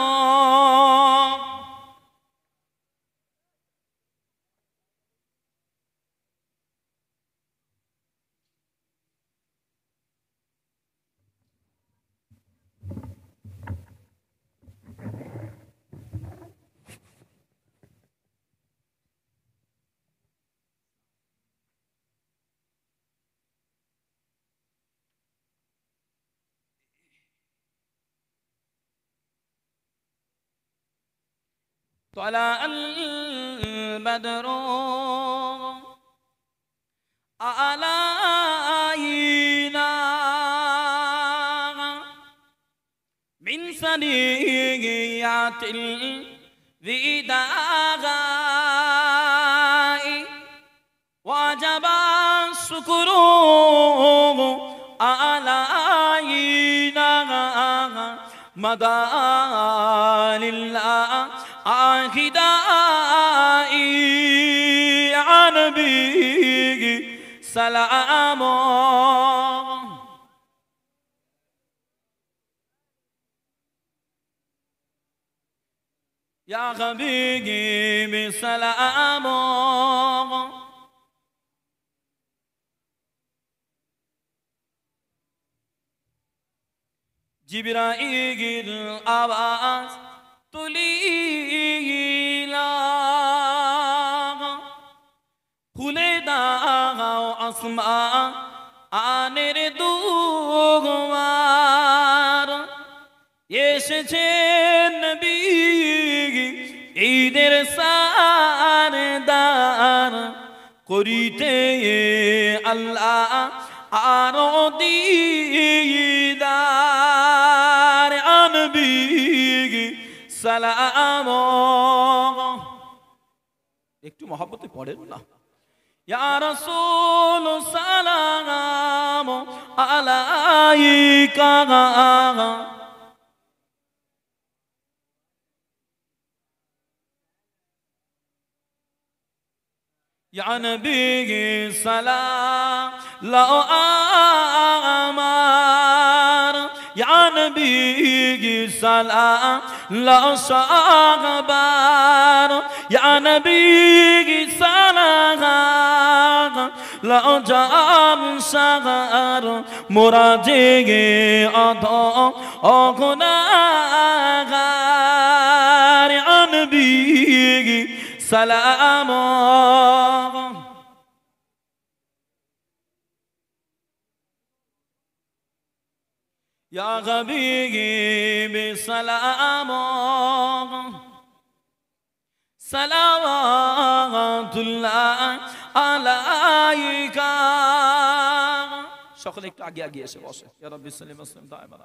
طلع البدر علينا من ثنيات الوداع وجب الشكر علينا مدى لله আখিদাই আনবী সালাম। ইয়া হাবিবি সালাম। জিবরাইল আওয়াজ তুলিলা খুলে দাও আসমানের দুয়ার, এসেছেন নবী ঈদের সারদার করিতে আল্লাহ আরো দিদার আনবী সালাম। একটু মহব্বতে পড়েন না। ইয়া রাসূল সালাম আলাইকা ইয়া নবী সালাম লাও আমার ইয়া নবী সালাম লাও সাগবার ইয়া নবী সালাম লাও জাম সাগর মোরা জেগে অধ অগুনাগার ইয়া নবী সালাম। ইয়া হাবিবি সালাম সালাওয়াতুল্লাহ আলাইকা। সকলে একটু আগে আগে এসে বসে। ইয়া রাব্বি সাল্লি ওয়া সাল্লিম দাইমান।